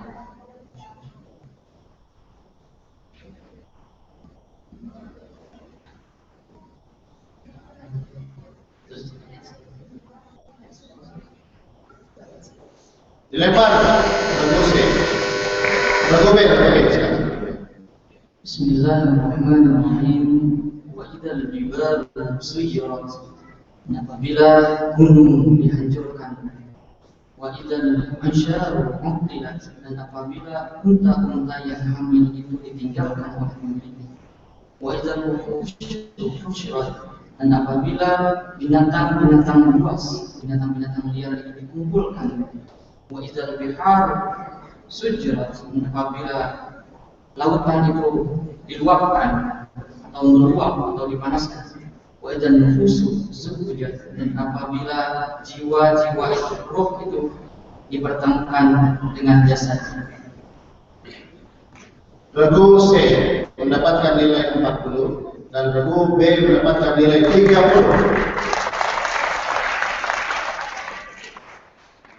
Dilempar manusia. Bergobek. Bismillahirrahmanirrahim. Wa idzal jibalu suyirat. Apabila gunung dihancurkan. Wa idzal ansyaru uqtilat. Dan apabila unta-unta yang hamil itu ditinggalkan oleh pemiliknya. Wa idzal wuhushu husyirat. Dan apabila binatang-binatang buas, binatang-binatang liar itu dikumpulkan. Wa idzal bihar sujrat. Dan apabila lautan itu diluapkan atau meluap atau dipanaskan. Wa idzal nufusu zubwijat. Dan apabila jiwa-jiwa itu, roh itu dipertemukan dengan jasad. Regu C mendapatkan nilai 40 dan regu B mendapatkan nilai 30.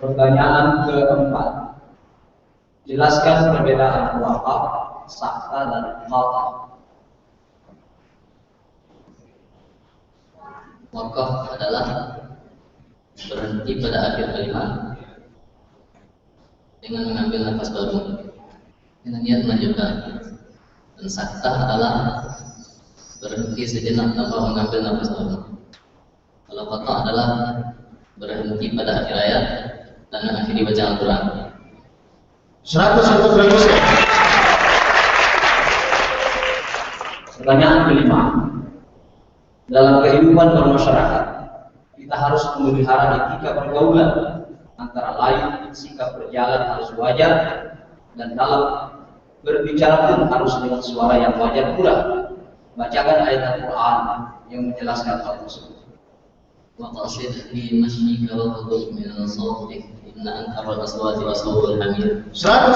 Pertanyaan keempat, jelaskan perbedaan waqaf, sakta dan qata. Wakaf adalah berhenti pada akhir kalimat dengan mengambil nafas baru dengan niat melanjutkan. Dan sakta adalah berhenti sejenak tanpa mengambil nafas baru. Kalau qata adalah berhenti pada akhir ayat dan mengakhiri bacaan Al-Quran. 100 manusia. Pertanyaan kelima, dalam kehidupan bermasyarakat kita harus memelihara etika pergaulan, antara lain sikap berjalan harus wajar dan dalam berbicara pun harus dengan suara yang wajar pula. Bacakan ayat Al-Quran yang menjelaskan hal tersebut. وقصد في مشيك واغضض من صوتك إن أنكر الأصوات وصوت الحمير. 100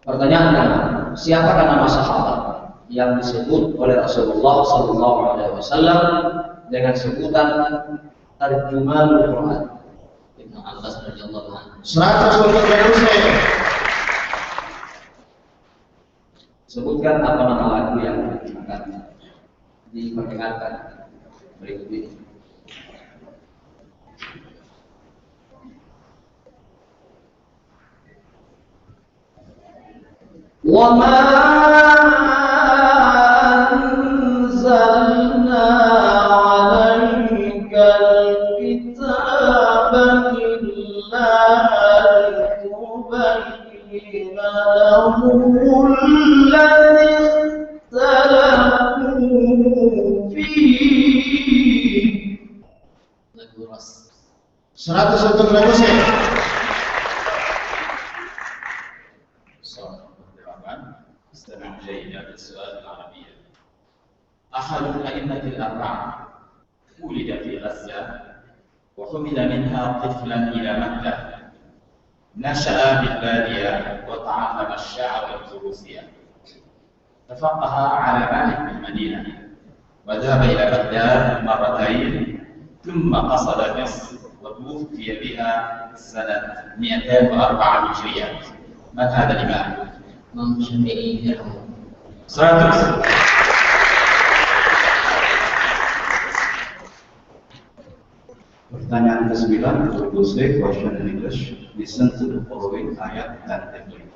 Pertanyaan kedua, siapakah nama sahabat yang disebut oleh Rasulullah SAW dengan sebutan Tarjumanul Quran? Ibnu Abbas radhiyallahu anhu. 100 Sebutkan apa nama lagu yang akan diperdengarkan berikut ini. وَمَا أَنزَلْنَا عَلَيْكَ الْكِتَابَ إِلَّا لِتُبَيِّنَ لَهُمُ الَّذِي اخْتَلَفُوا فِيهِ. Lagu Ras. 101%. استمع جيدا للسؤال العربية. أحد الأئمة الأربعة ولد في غزة وحمل منها طفلا إلى مكة. نشأ بالبادية وتعلم الشعر والفروسية. تفقه على مالك بالمدينة وذهب إلى بغداد مرتين ثم قصد مصر وتوفي بها سنة 204 هجرية. من هذا الإمام؟ Imam Syafi'i rahimahullah. 100. Pertanyaan ke-9, Tuesday, question in English. Listen to the following ayat attentively.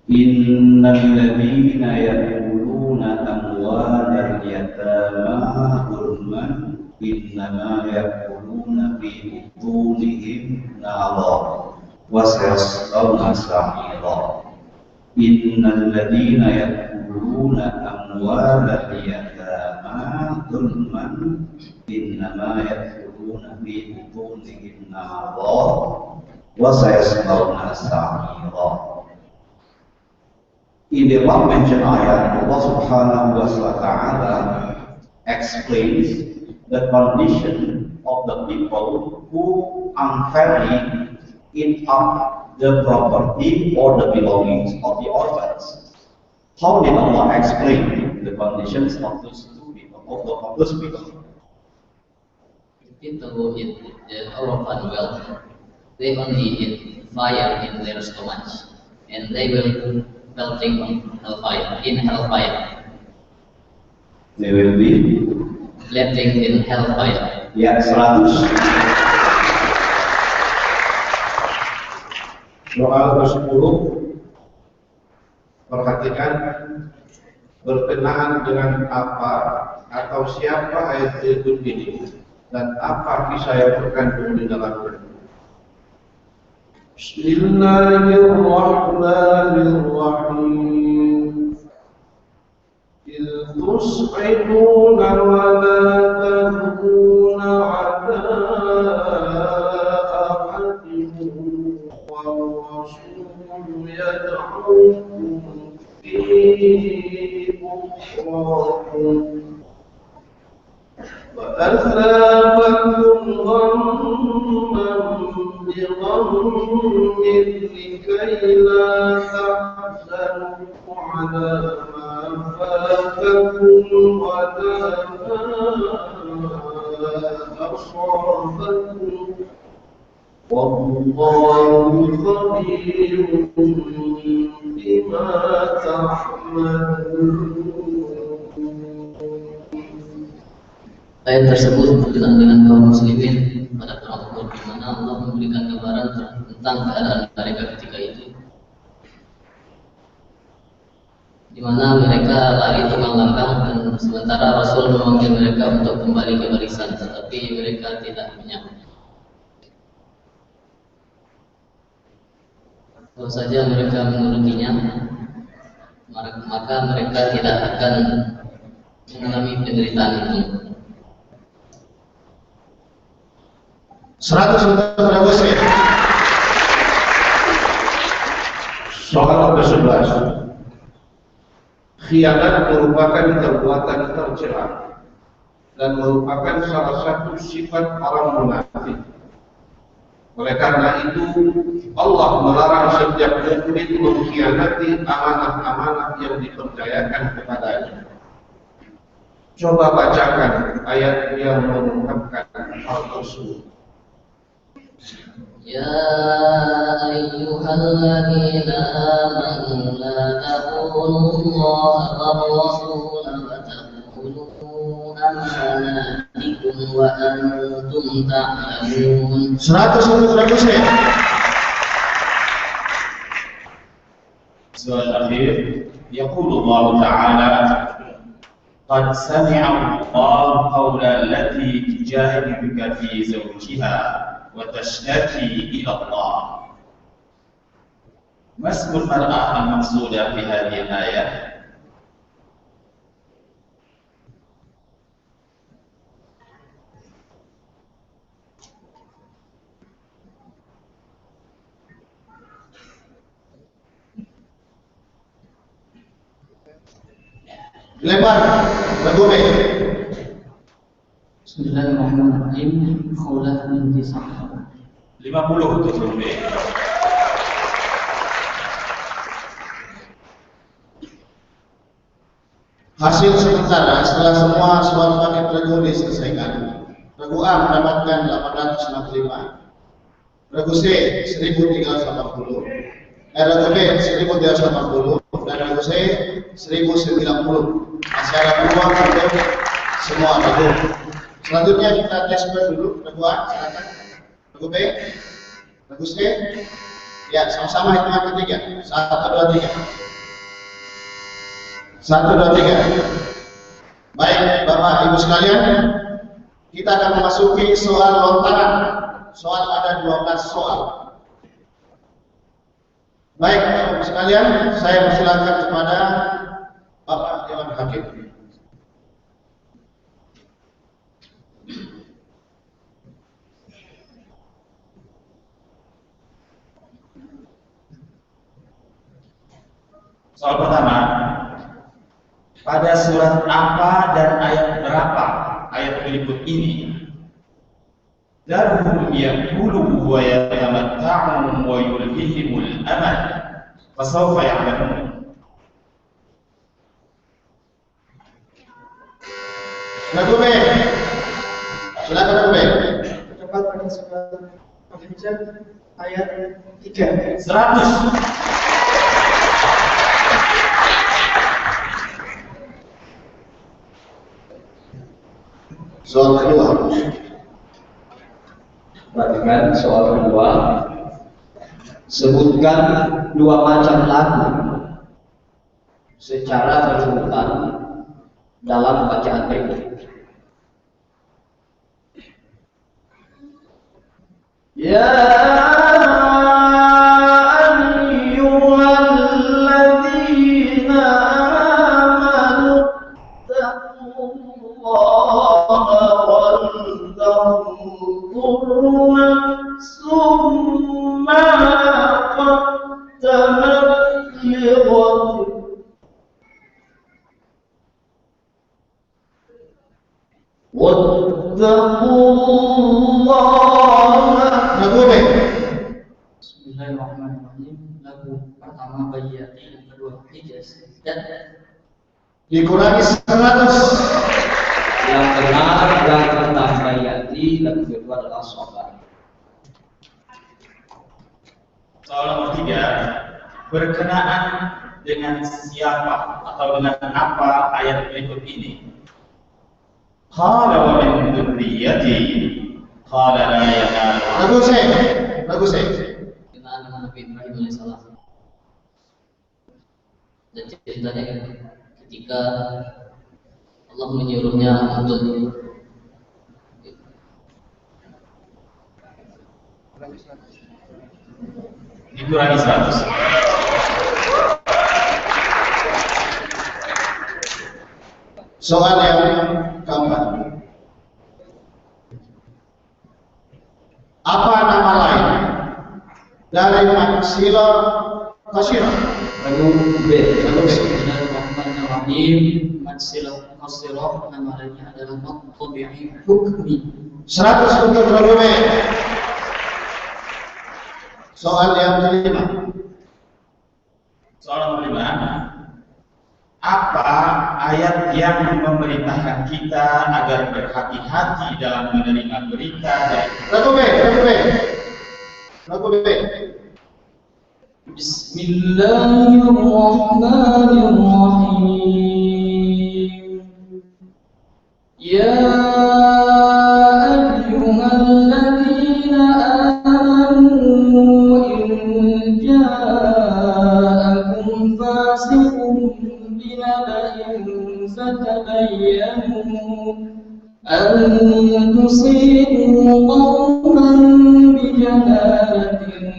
Innal ladzina ya'kuluna amwalal yatama zulman innama ya'kuluna fi butunihim nara wa sayaslawna sa'ira. Innal ladzina ya'kuluna amwalal yatama zulman innama ya'kuluna fi butunihim nara wa sayaslawna sa'ira. In the above-mentioned ayat, Allah Subhanahu wa Ta'ala explains the condition of the people who unfairly eat up the property or the belongings of the orphans. How did Allah explain the conditions of those two people, of those people? People who eat the orphan wealth, they only eat fire in their stomachs, and they will melting in hellfire. They will be Melting in hellfire. ya 100. Soal ke-10, perhatikan berkenaan dengan apa atau siapa ayat berikut ini dan apa kisah yang terkandung di dalamnya. Bismillahirrahmanirrahim. إذ تصعدون ولا تلوون على أحد والرسول يدعوكم في أخراكم وأثابكم غما بغم لكي لا تحزنوا على ما فاتكم ولا ما أصابكم والله خبير بما تعملون. Ayat tersebut berkenaan dengan kaum muslimin pada perang Uhud, di mana Allah memberikan gambaran tentang keadaan mereka ketika itu, di mana mereka lari terbang langkah dan sementara Rasul memanggil mereka untuk kembali ke barisan, tetapi mereka tidak menyambut. Kalau saja mereka menurutinya, maka mereka tidak akan mengalami penderitaan itu. 100 untuk Bravo C. Soal ke-11. Khianat merupakan perbuatan tercela dan merupakan salah satu sifat orang munafik. Oleh karena itu, Allah melarang setiap mukmin mengkhianati amanah-amanah yang dipercayakan kepadanya. Coba bacakan ayat yang mengungkapkan hal tersebut. Ya ayyuhalladzina amanu la taqulu Allaha wa rasulahu wa taqulu amanatikum wa antum ta'lamun. 100 untuk Bravo C. السؤال الأخير يقول الله تعالى قد سمع الله قول التي تجادلك في زوجها وتشتكي إلى الله. ما اسم المرأة المقصودة في هذه الآية؟ Dilempar Bravo B. Bismillahirrahmanirrahim. Khawlah binti Sa'ad. 50 untuk Bravo B. Hasil sementara setelah semua soal paket Bravo diselesaikan, Bravo A mendapatkan 865, Bravo C 1380, Bravo B 1380, dan Bravo C 1090. Masih ada peluang untuk semua Bravo. Selanjutnya kita tes dulu. Bravo A silakan. Bravo B, Bravo C. Ya, sama-sama hitungan ketiga. 1, 2, 3. 1, 2, 3. Baik, Bapak Ibu sekalian, kita akan memasuki soal lontaran. Soal ada 12 soal. Baik, Bapak Ibu sekalian, saya persilakan kepada Bapak Dewan Hakim. Soal pertama, pada surat apa dan ayat berapa ayat berikut ini? Darhum yakulu wa yatamatta'u wa yulhihimul amal fasawfa ya'lamun. Bravo B. Silakan Bravo B. Terdapat pada surat Al-Hijr ayat 3. 100. Soal kedua. Perhatikan soal kedua. Sebutkan 2 macam lagu secara berurutan dalam bacaan berikut. Ya ayyuhalladzina amanu taqullaha wal tanzur nafsum ma qaddamat lighad. Bravo B. Bismillahirrahmanirrahim. Lagu pertama Bayyati, yang kedua Hijaz. Dan Dikurangi 100. Yang benar yang pertama Bayati dan kedua adalah Sobar. Soal nomor 3, berkenaan dengan siapa atau dengan apa ayat berikut ini? Qala wa min dzurriyyati qala la yanalu. Bravo C. Bravo C. kenaan dengan Nabi Ibrahim alaihissalam. Dan ceritanya ketika Allah menyuruhnya untuk Kurangi 100. Soal yang keempat. Apa nama lain dari Maxillor Qasirah? Lagu B. Bismillahirrahmanirrahim. Maxillor Qasirah nama lainnya adalah Maqtabi'i Hukmi. 100 untuk lagu B. Soal yang kelima. Soal nomor 5. Apa ayat yang memerintahkan kita agar berhati-hati dalam menerima berita dari Lagu B. Bismillahirrahmanirrahim. Ya ayyuhalladzina amanu in ja'akum fasiqun binaba'in fatabayyanu an tusibu qauman bijahalatin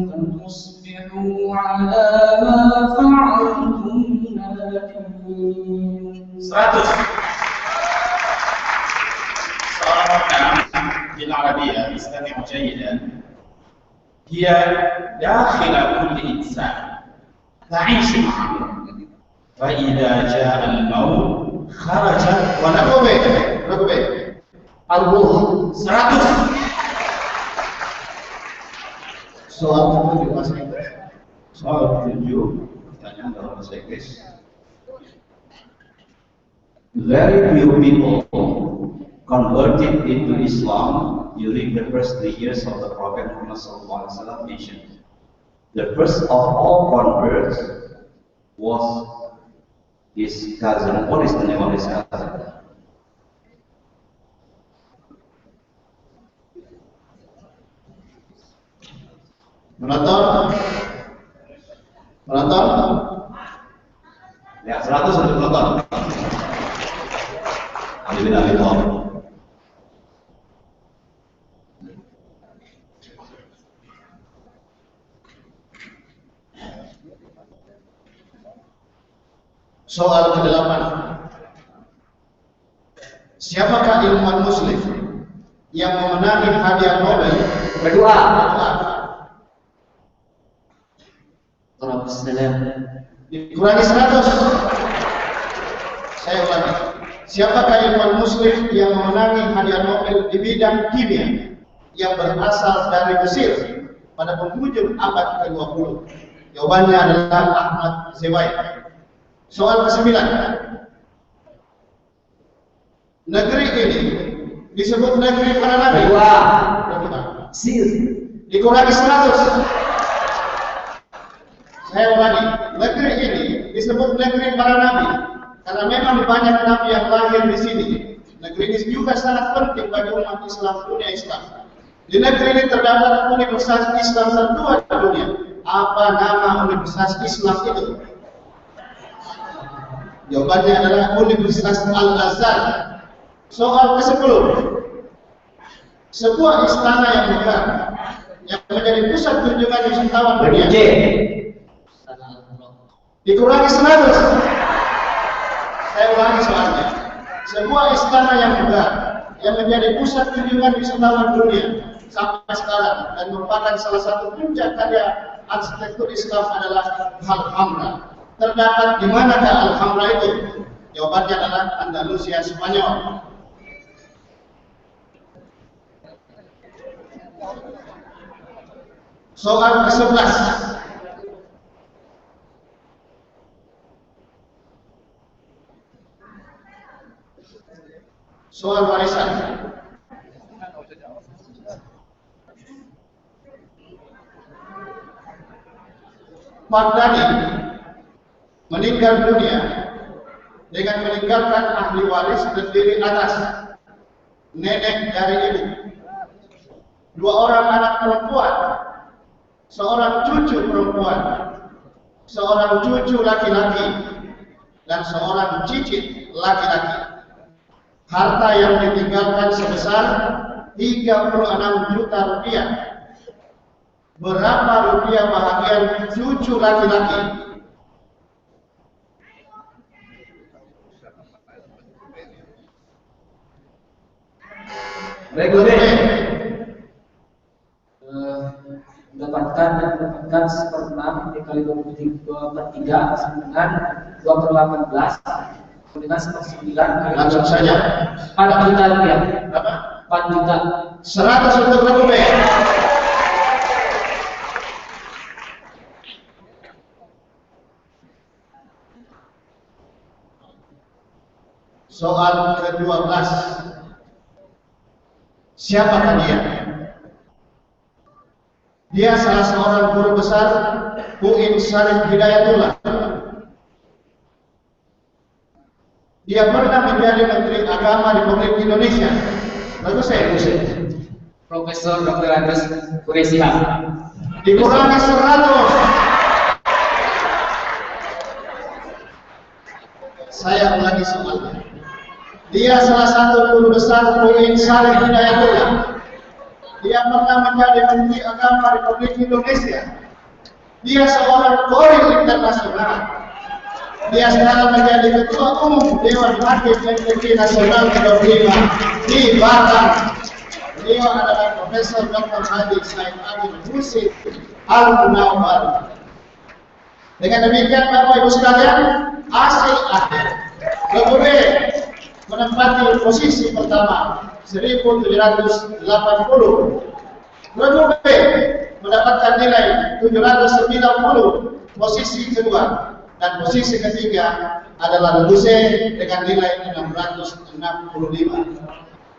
fatusbihu ala ma fa'altum nadimin. 100. Soal pertama بالعربية استمع جيدا. هي داخل كل إنسان تعيش معه فإذا جاء الموت خرج Lagu B. Al-Ruh. 100. Soal ketujuh bahasa Inggris. Soal 7, pertanyaan dalam bahasa Inggris. Very few people converted into Islam during the first 3 years of the Prophet Muhammad SAW mission. The first of all converts was his cousin. What is the name of his cousin? Penonton. Ya, 100 untuk penonton. Ali bin Abi Thalib. Soal ke-8. Siapakah ilmuwan muslim yang memenangi hadiah Nobel? Kedua. Waalaikumsalam. Dikurangi 100. Saya ulangi. Siapakah ilmuwan muslim yang memenangi hadiah Nobel di bidang kimia yang berasal dari Mesir pada penghujung abad ke-20? Jawabannya adalah Ahmad Zewaid. Soal ke-9. Negeri ini disebut negeri para nabi. Kedua. Dikurangi 100. Saya ulangi. Negeri ini disebut negeri para nabi karena memang banyak nabi yang lahir di sini. Negeri ini juga sangat penting bagi umat Islam, dunia Islam. Di negeri ini terdapat universitas Islam tertua di dunia. Apa nama universitas Islam itu? Jawabannya adalah Universitas Al-Azhar. Soal ke-10. Sebuah istana yang megah yang menjadi pusat kunjungan wisatawan dunia. Dikurangi 100. Saya ulangi soalnya. Sebuah istana yang megah yang menjadi pusat kunjungan wisatawan dunia sampai sekarang dan merupakan salah satu puncak karya arsitektur Islam adalah Alhambra. Terdapat di manakah Alhambra itu? Jawabannya adalah Andalusia, Spanyol. Soal ke-11. Soal warisan. Mardani meninggal dunia dengan meninggalkan ahli waris terdiri atas nenek dari ibu, 2 orang anak perempuan, seorang cucu perempuan, seorang cucu laki-laki, dan seorang cicit laki-laki. Harta yang ditinggalkan sebesar 36 juta rupiah. berapa rupiah bahagian cucu laki-laki? mendapatkan seperempat dikali 2/3 sama dengan 2/18 dengan 1/9. Langsung saja. 4 juta rupiah. Berapa? 4 juta. 100 untuk rupiah. Soal ke-12. Siapakah dia? Dia salah seorang guru besar UIN Syarif Hidayatullah. Dia pernah menjadi Menteri Agama Republik Indonesia. Lalu saya usir. Profesor Dr. Agus Kuresia. Dikurangi 100. Saya ulangi soalnya. Dia salah satu guru besar UIN Syarif Hidayatullah. Dia pernah menjadi Menteri Agama Republik Indonesia. Dia seorang koril internasional. Dia sekarang menjadi Ketua Umum Dewan Hakim MTQ Nasional ke-25 di Batam. Beliau adalah Profesor Dr. Haji Said Agil Husin Al-Munawwar. Dengan demikian Bapak Ibu sekalian, hasil akhir kemudian menempati posisi pertama 1780. Kedua mendapatkan nilai 790, posisi kedua. Dan posisi ketiga adalah Luguse dengan nilai 665.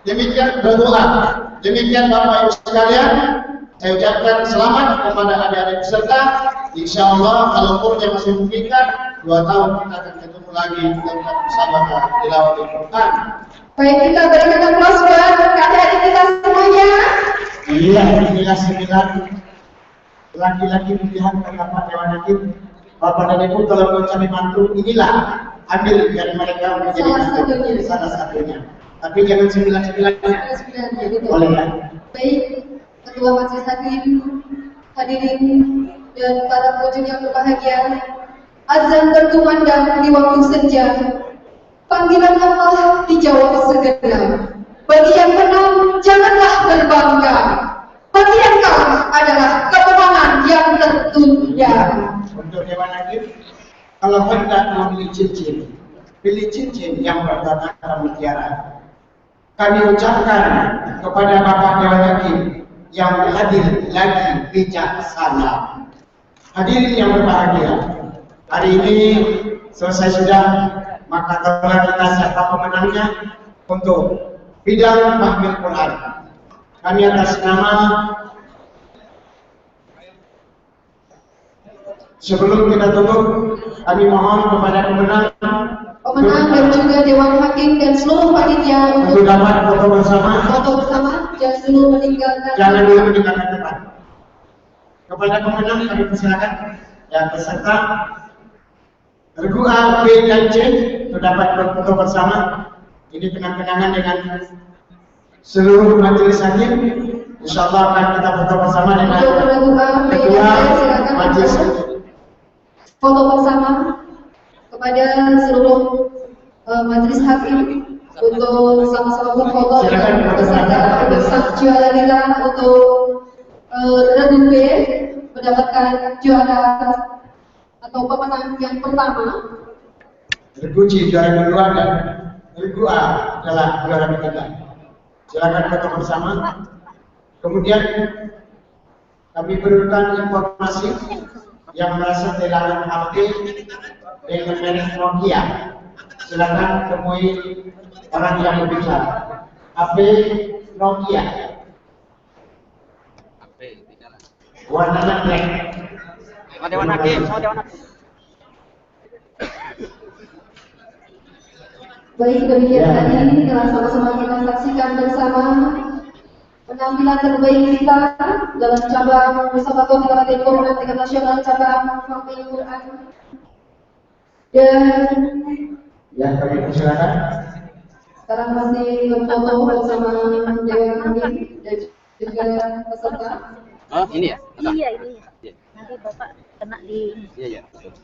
Demikian berdoa. Demikian Bapak Ibu sekalian, saya ucapkan selamat kepada adik-adik peserta. Insya Allah kalau umurnya masih memungkinkan 2 tahun kita akan ketemu lagi untuk musabaqah tilawatul Quran. Baik, kita berikan aplaus buat adik-adik kita semuanya. Iya, inilah 9 laki-laki pilihan Bapak Dewan Hakim. Bapak dan Ibu kalau mau cari mantu, inilah ambil dari mereka menjadi salah satunya. Tapi jangan 9-9-nya. Boleh ya. Baik, Ketua Majelis Hakim, hadirin dan para pengunjung yang berbahagia, azan berkumandang di waktu senja. Panggilan Allah dijawab segera. Bagi yang menang, janganlah berbangga. Bagi yang kalah adalah kemenangan yang tertunda. Untuk Dewan Hakim, kalau hendak memilih cincin, pilih cincin yang bertata mutiara. Kami ucapkan kepada Bapak Dewan Hakim yang hadir lagi bijaksana. Hadirin yang berbahagia, hari ini selesai sudah, maka telah kita siapa pemenangnya untuk bidang mahfil Quran. Kami atas nama sebelum kita tutup, kami mohon kepada pemenang dan juga Dewan Hakim dan seluruh panitia untuk dapat foto bersama dan seluruh meninggalkan. Jangan dulu meninggalkan tempat. Kepada pemenang kami persilakan yang peserta regu A, B, dan C untuk dapat berfoto bersama. Ini kenang-kenangan dengan seluruh majelis hakim. Insyaallah akan kita foto bersama dengan ketua majelis hakim. Foto bersama kepada seluruh majelis hakim untuk sama-sama berfoto dengan peserta untuk sang juara kita untuk regu B mendapatkan juara atau pemenang yang pertama. Regu C juara kedua dan regu A adalah juara ketiga. Silakan foto bersama. Kemudian kami berikan informasi yang merasa kehilangan HP dengan merek Nokia. Silakan temui orang yang berbicara. HP Nokia. Warnanya black. Dewan Hakim, Dewan Hakim. Baik, demikian tadi telah sama-sama kita saksikan bersama penampilan terbaik kita dalam cabang musabaqah tilawatil Quran tingkat nasional cabang mahfil Quran. Dan Ya, kami persilakan. sekarang masih berfoto bersama Dewan Hakim dan juga peserta. Oh, ini ya? Iya, ini. Iya. Nanti Bapak kena di Iya, iya. Betul.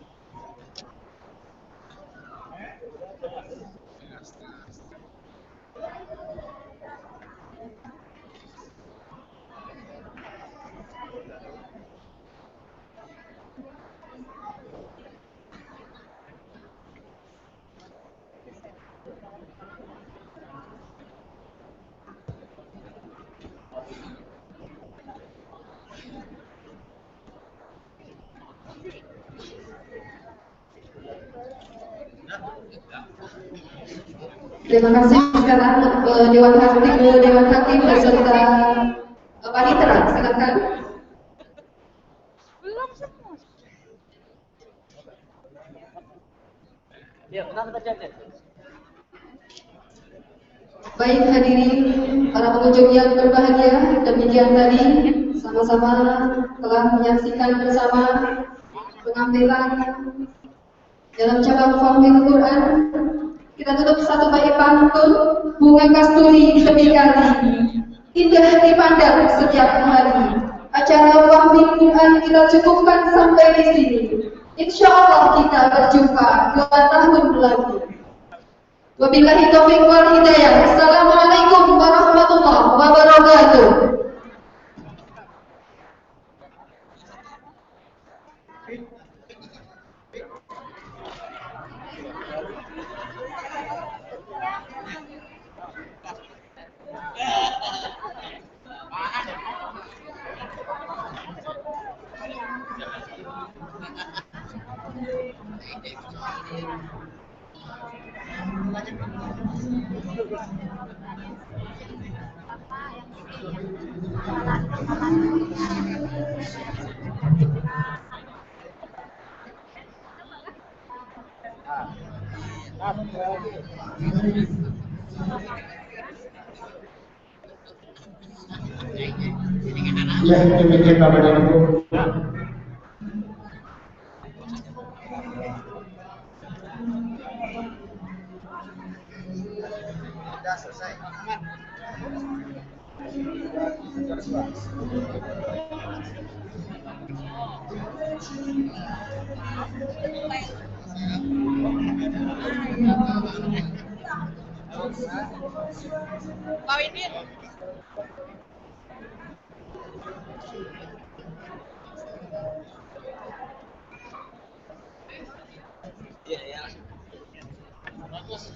Terima kasih. Sekarang Dewan Hakim beserta Panitera, silakan. belum semua. Ya, bentar cek. Baik hadirin para pengunjung yang berbahagia, demikian tadi sama-sama telah menyaksikan bersama pengambilan dalam cabang Fahmil Quran. Kita tutup satu bait pantun, bunga kasturi di tepi kali, indah dipandang setiap hari. Acara Fahmil Quran kita cukupkan sampai di sini. Insya Allah kita berjumpa 2 tahun lagi. Wabillahi taufiq wal hidayah. Assalamualaikum warahmatullahi wabarakatuh. Ya, demikian Bapak dan Ibu. Sudah selesai. Pak Widin. Iya, ya. Bagus,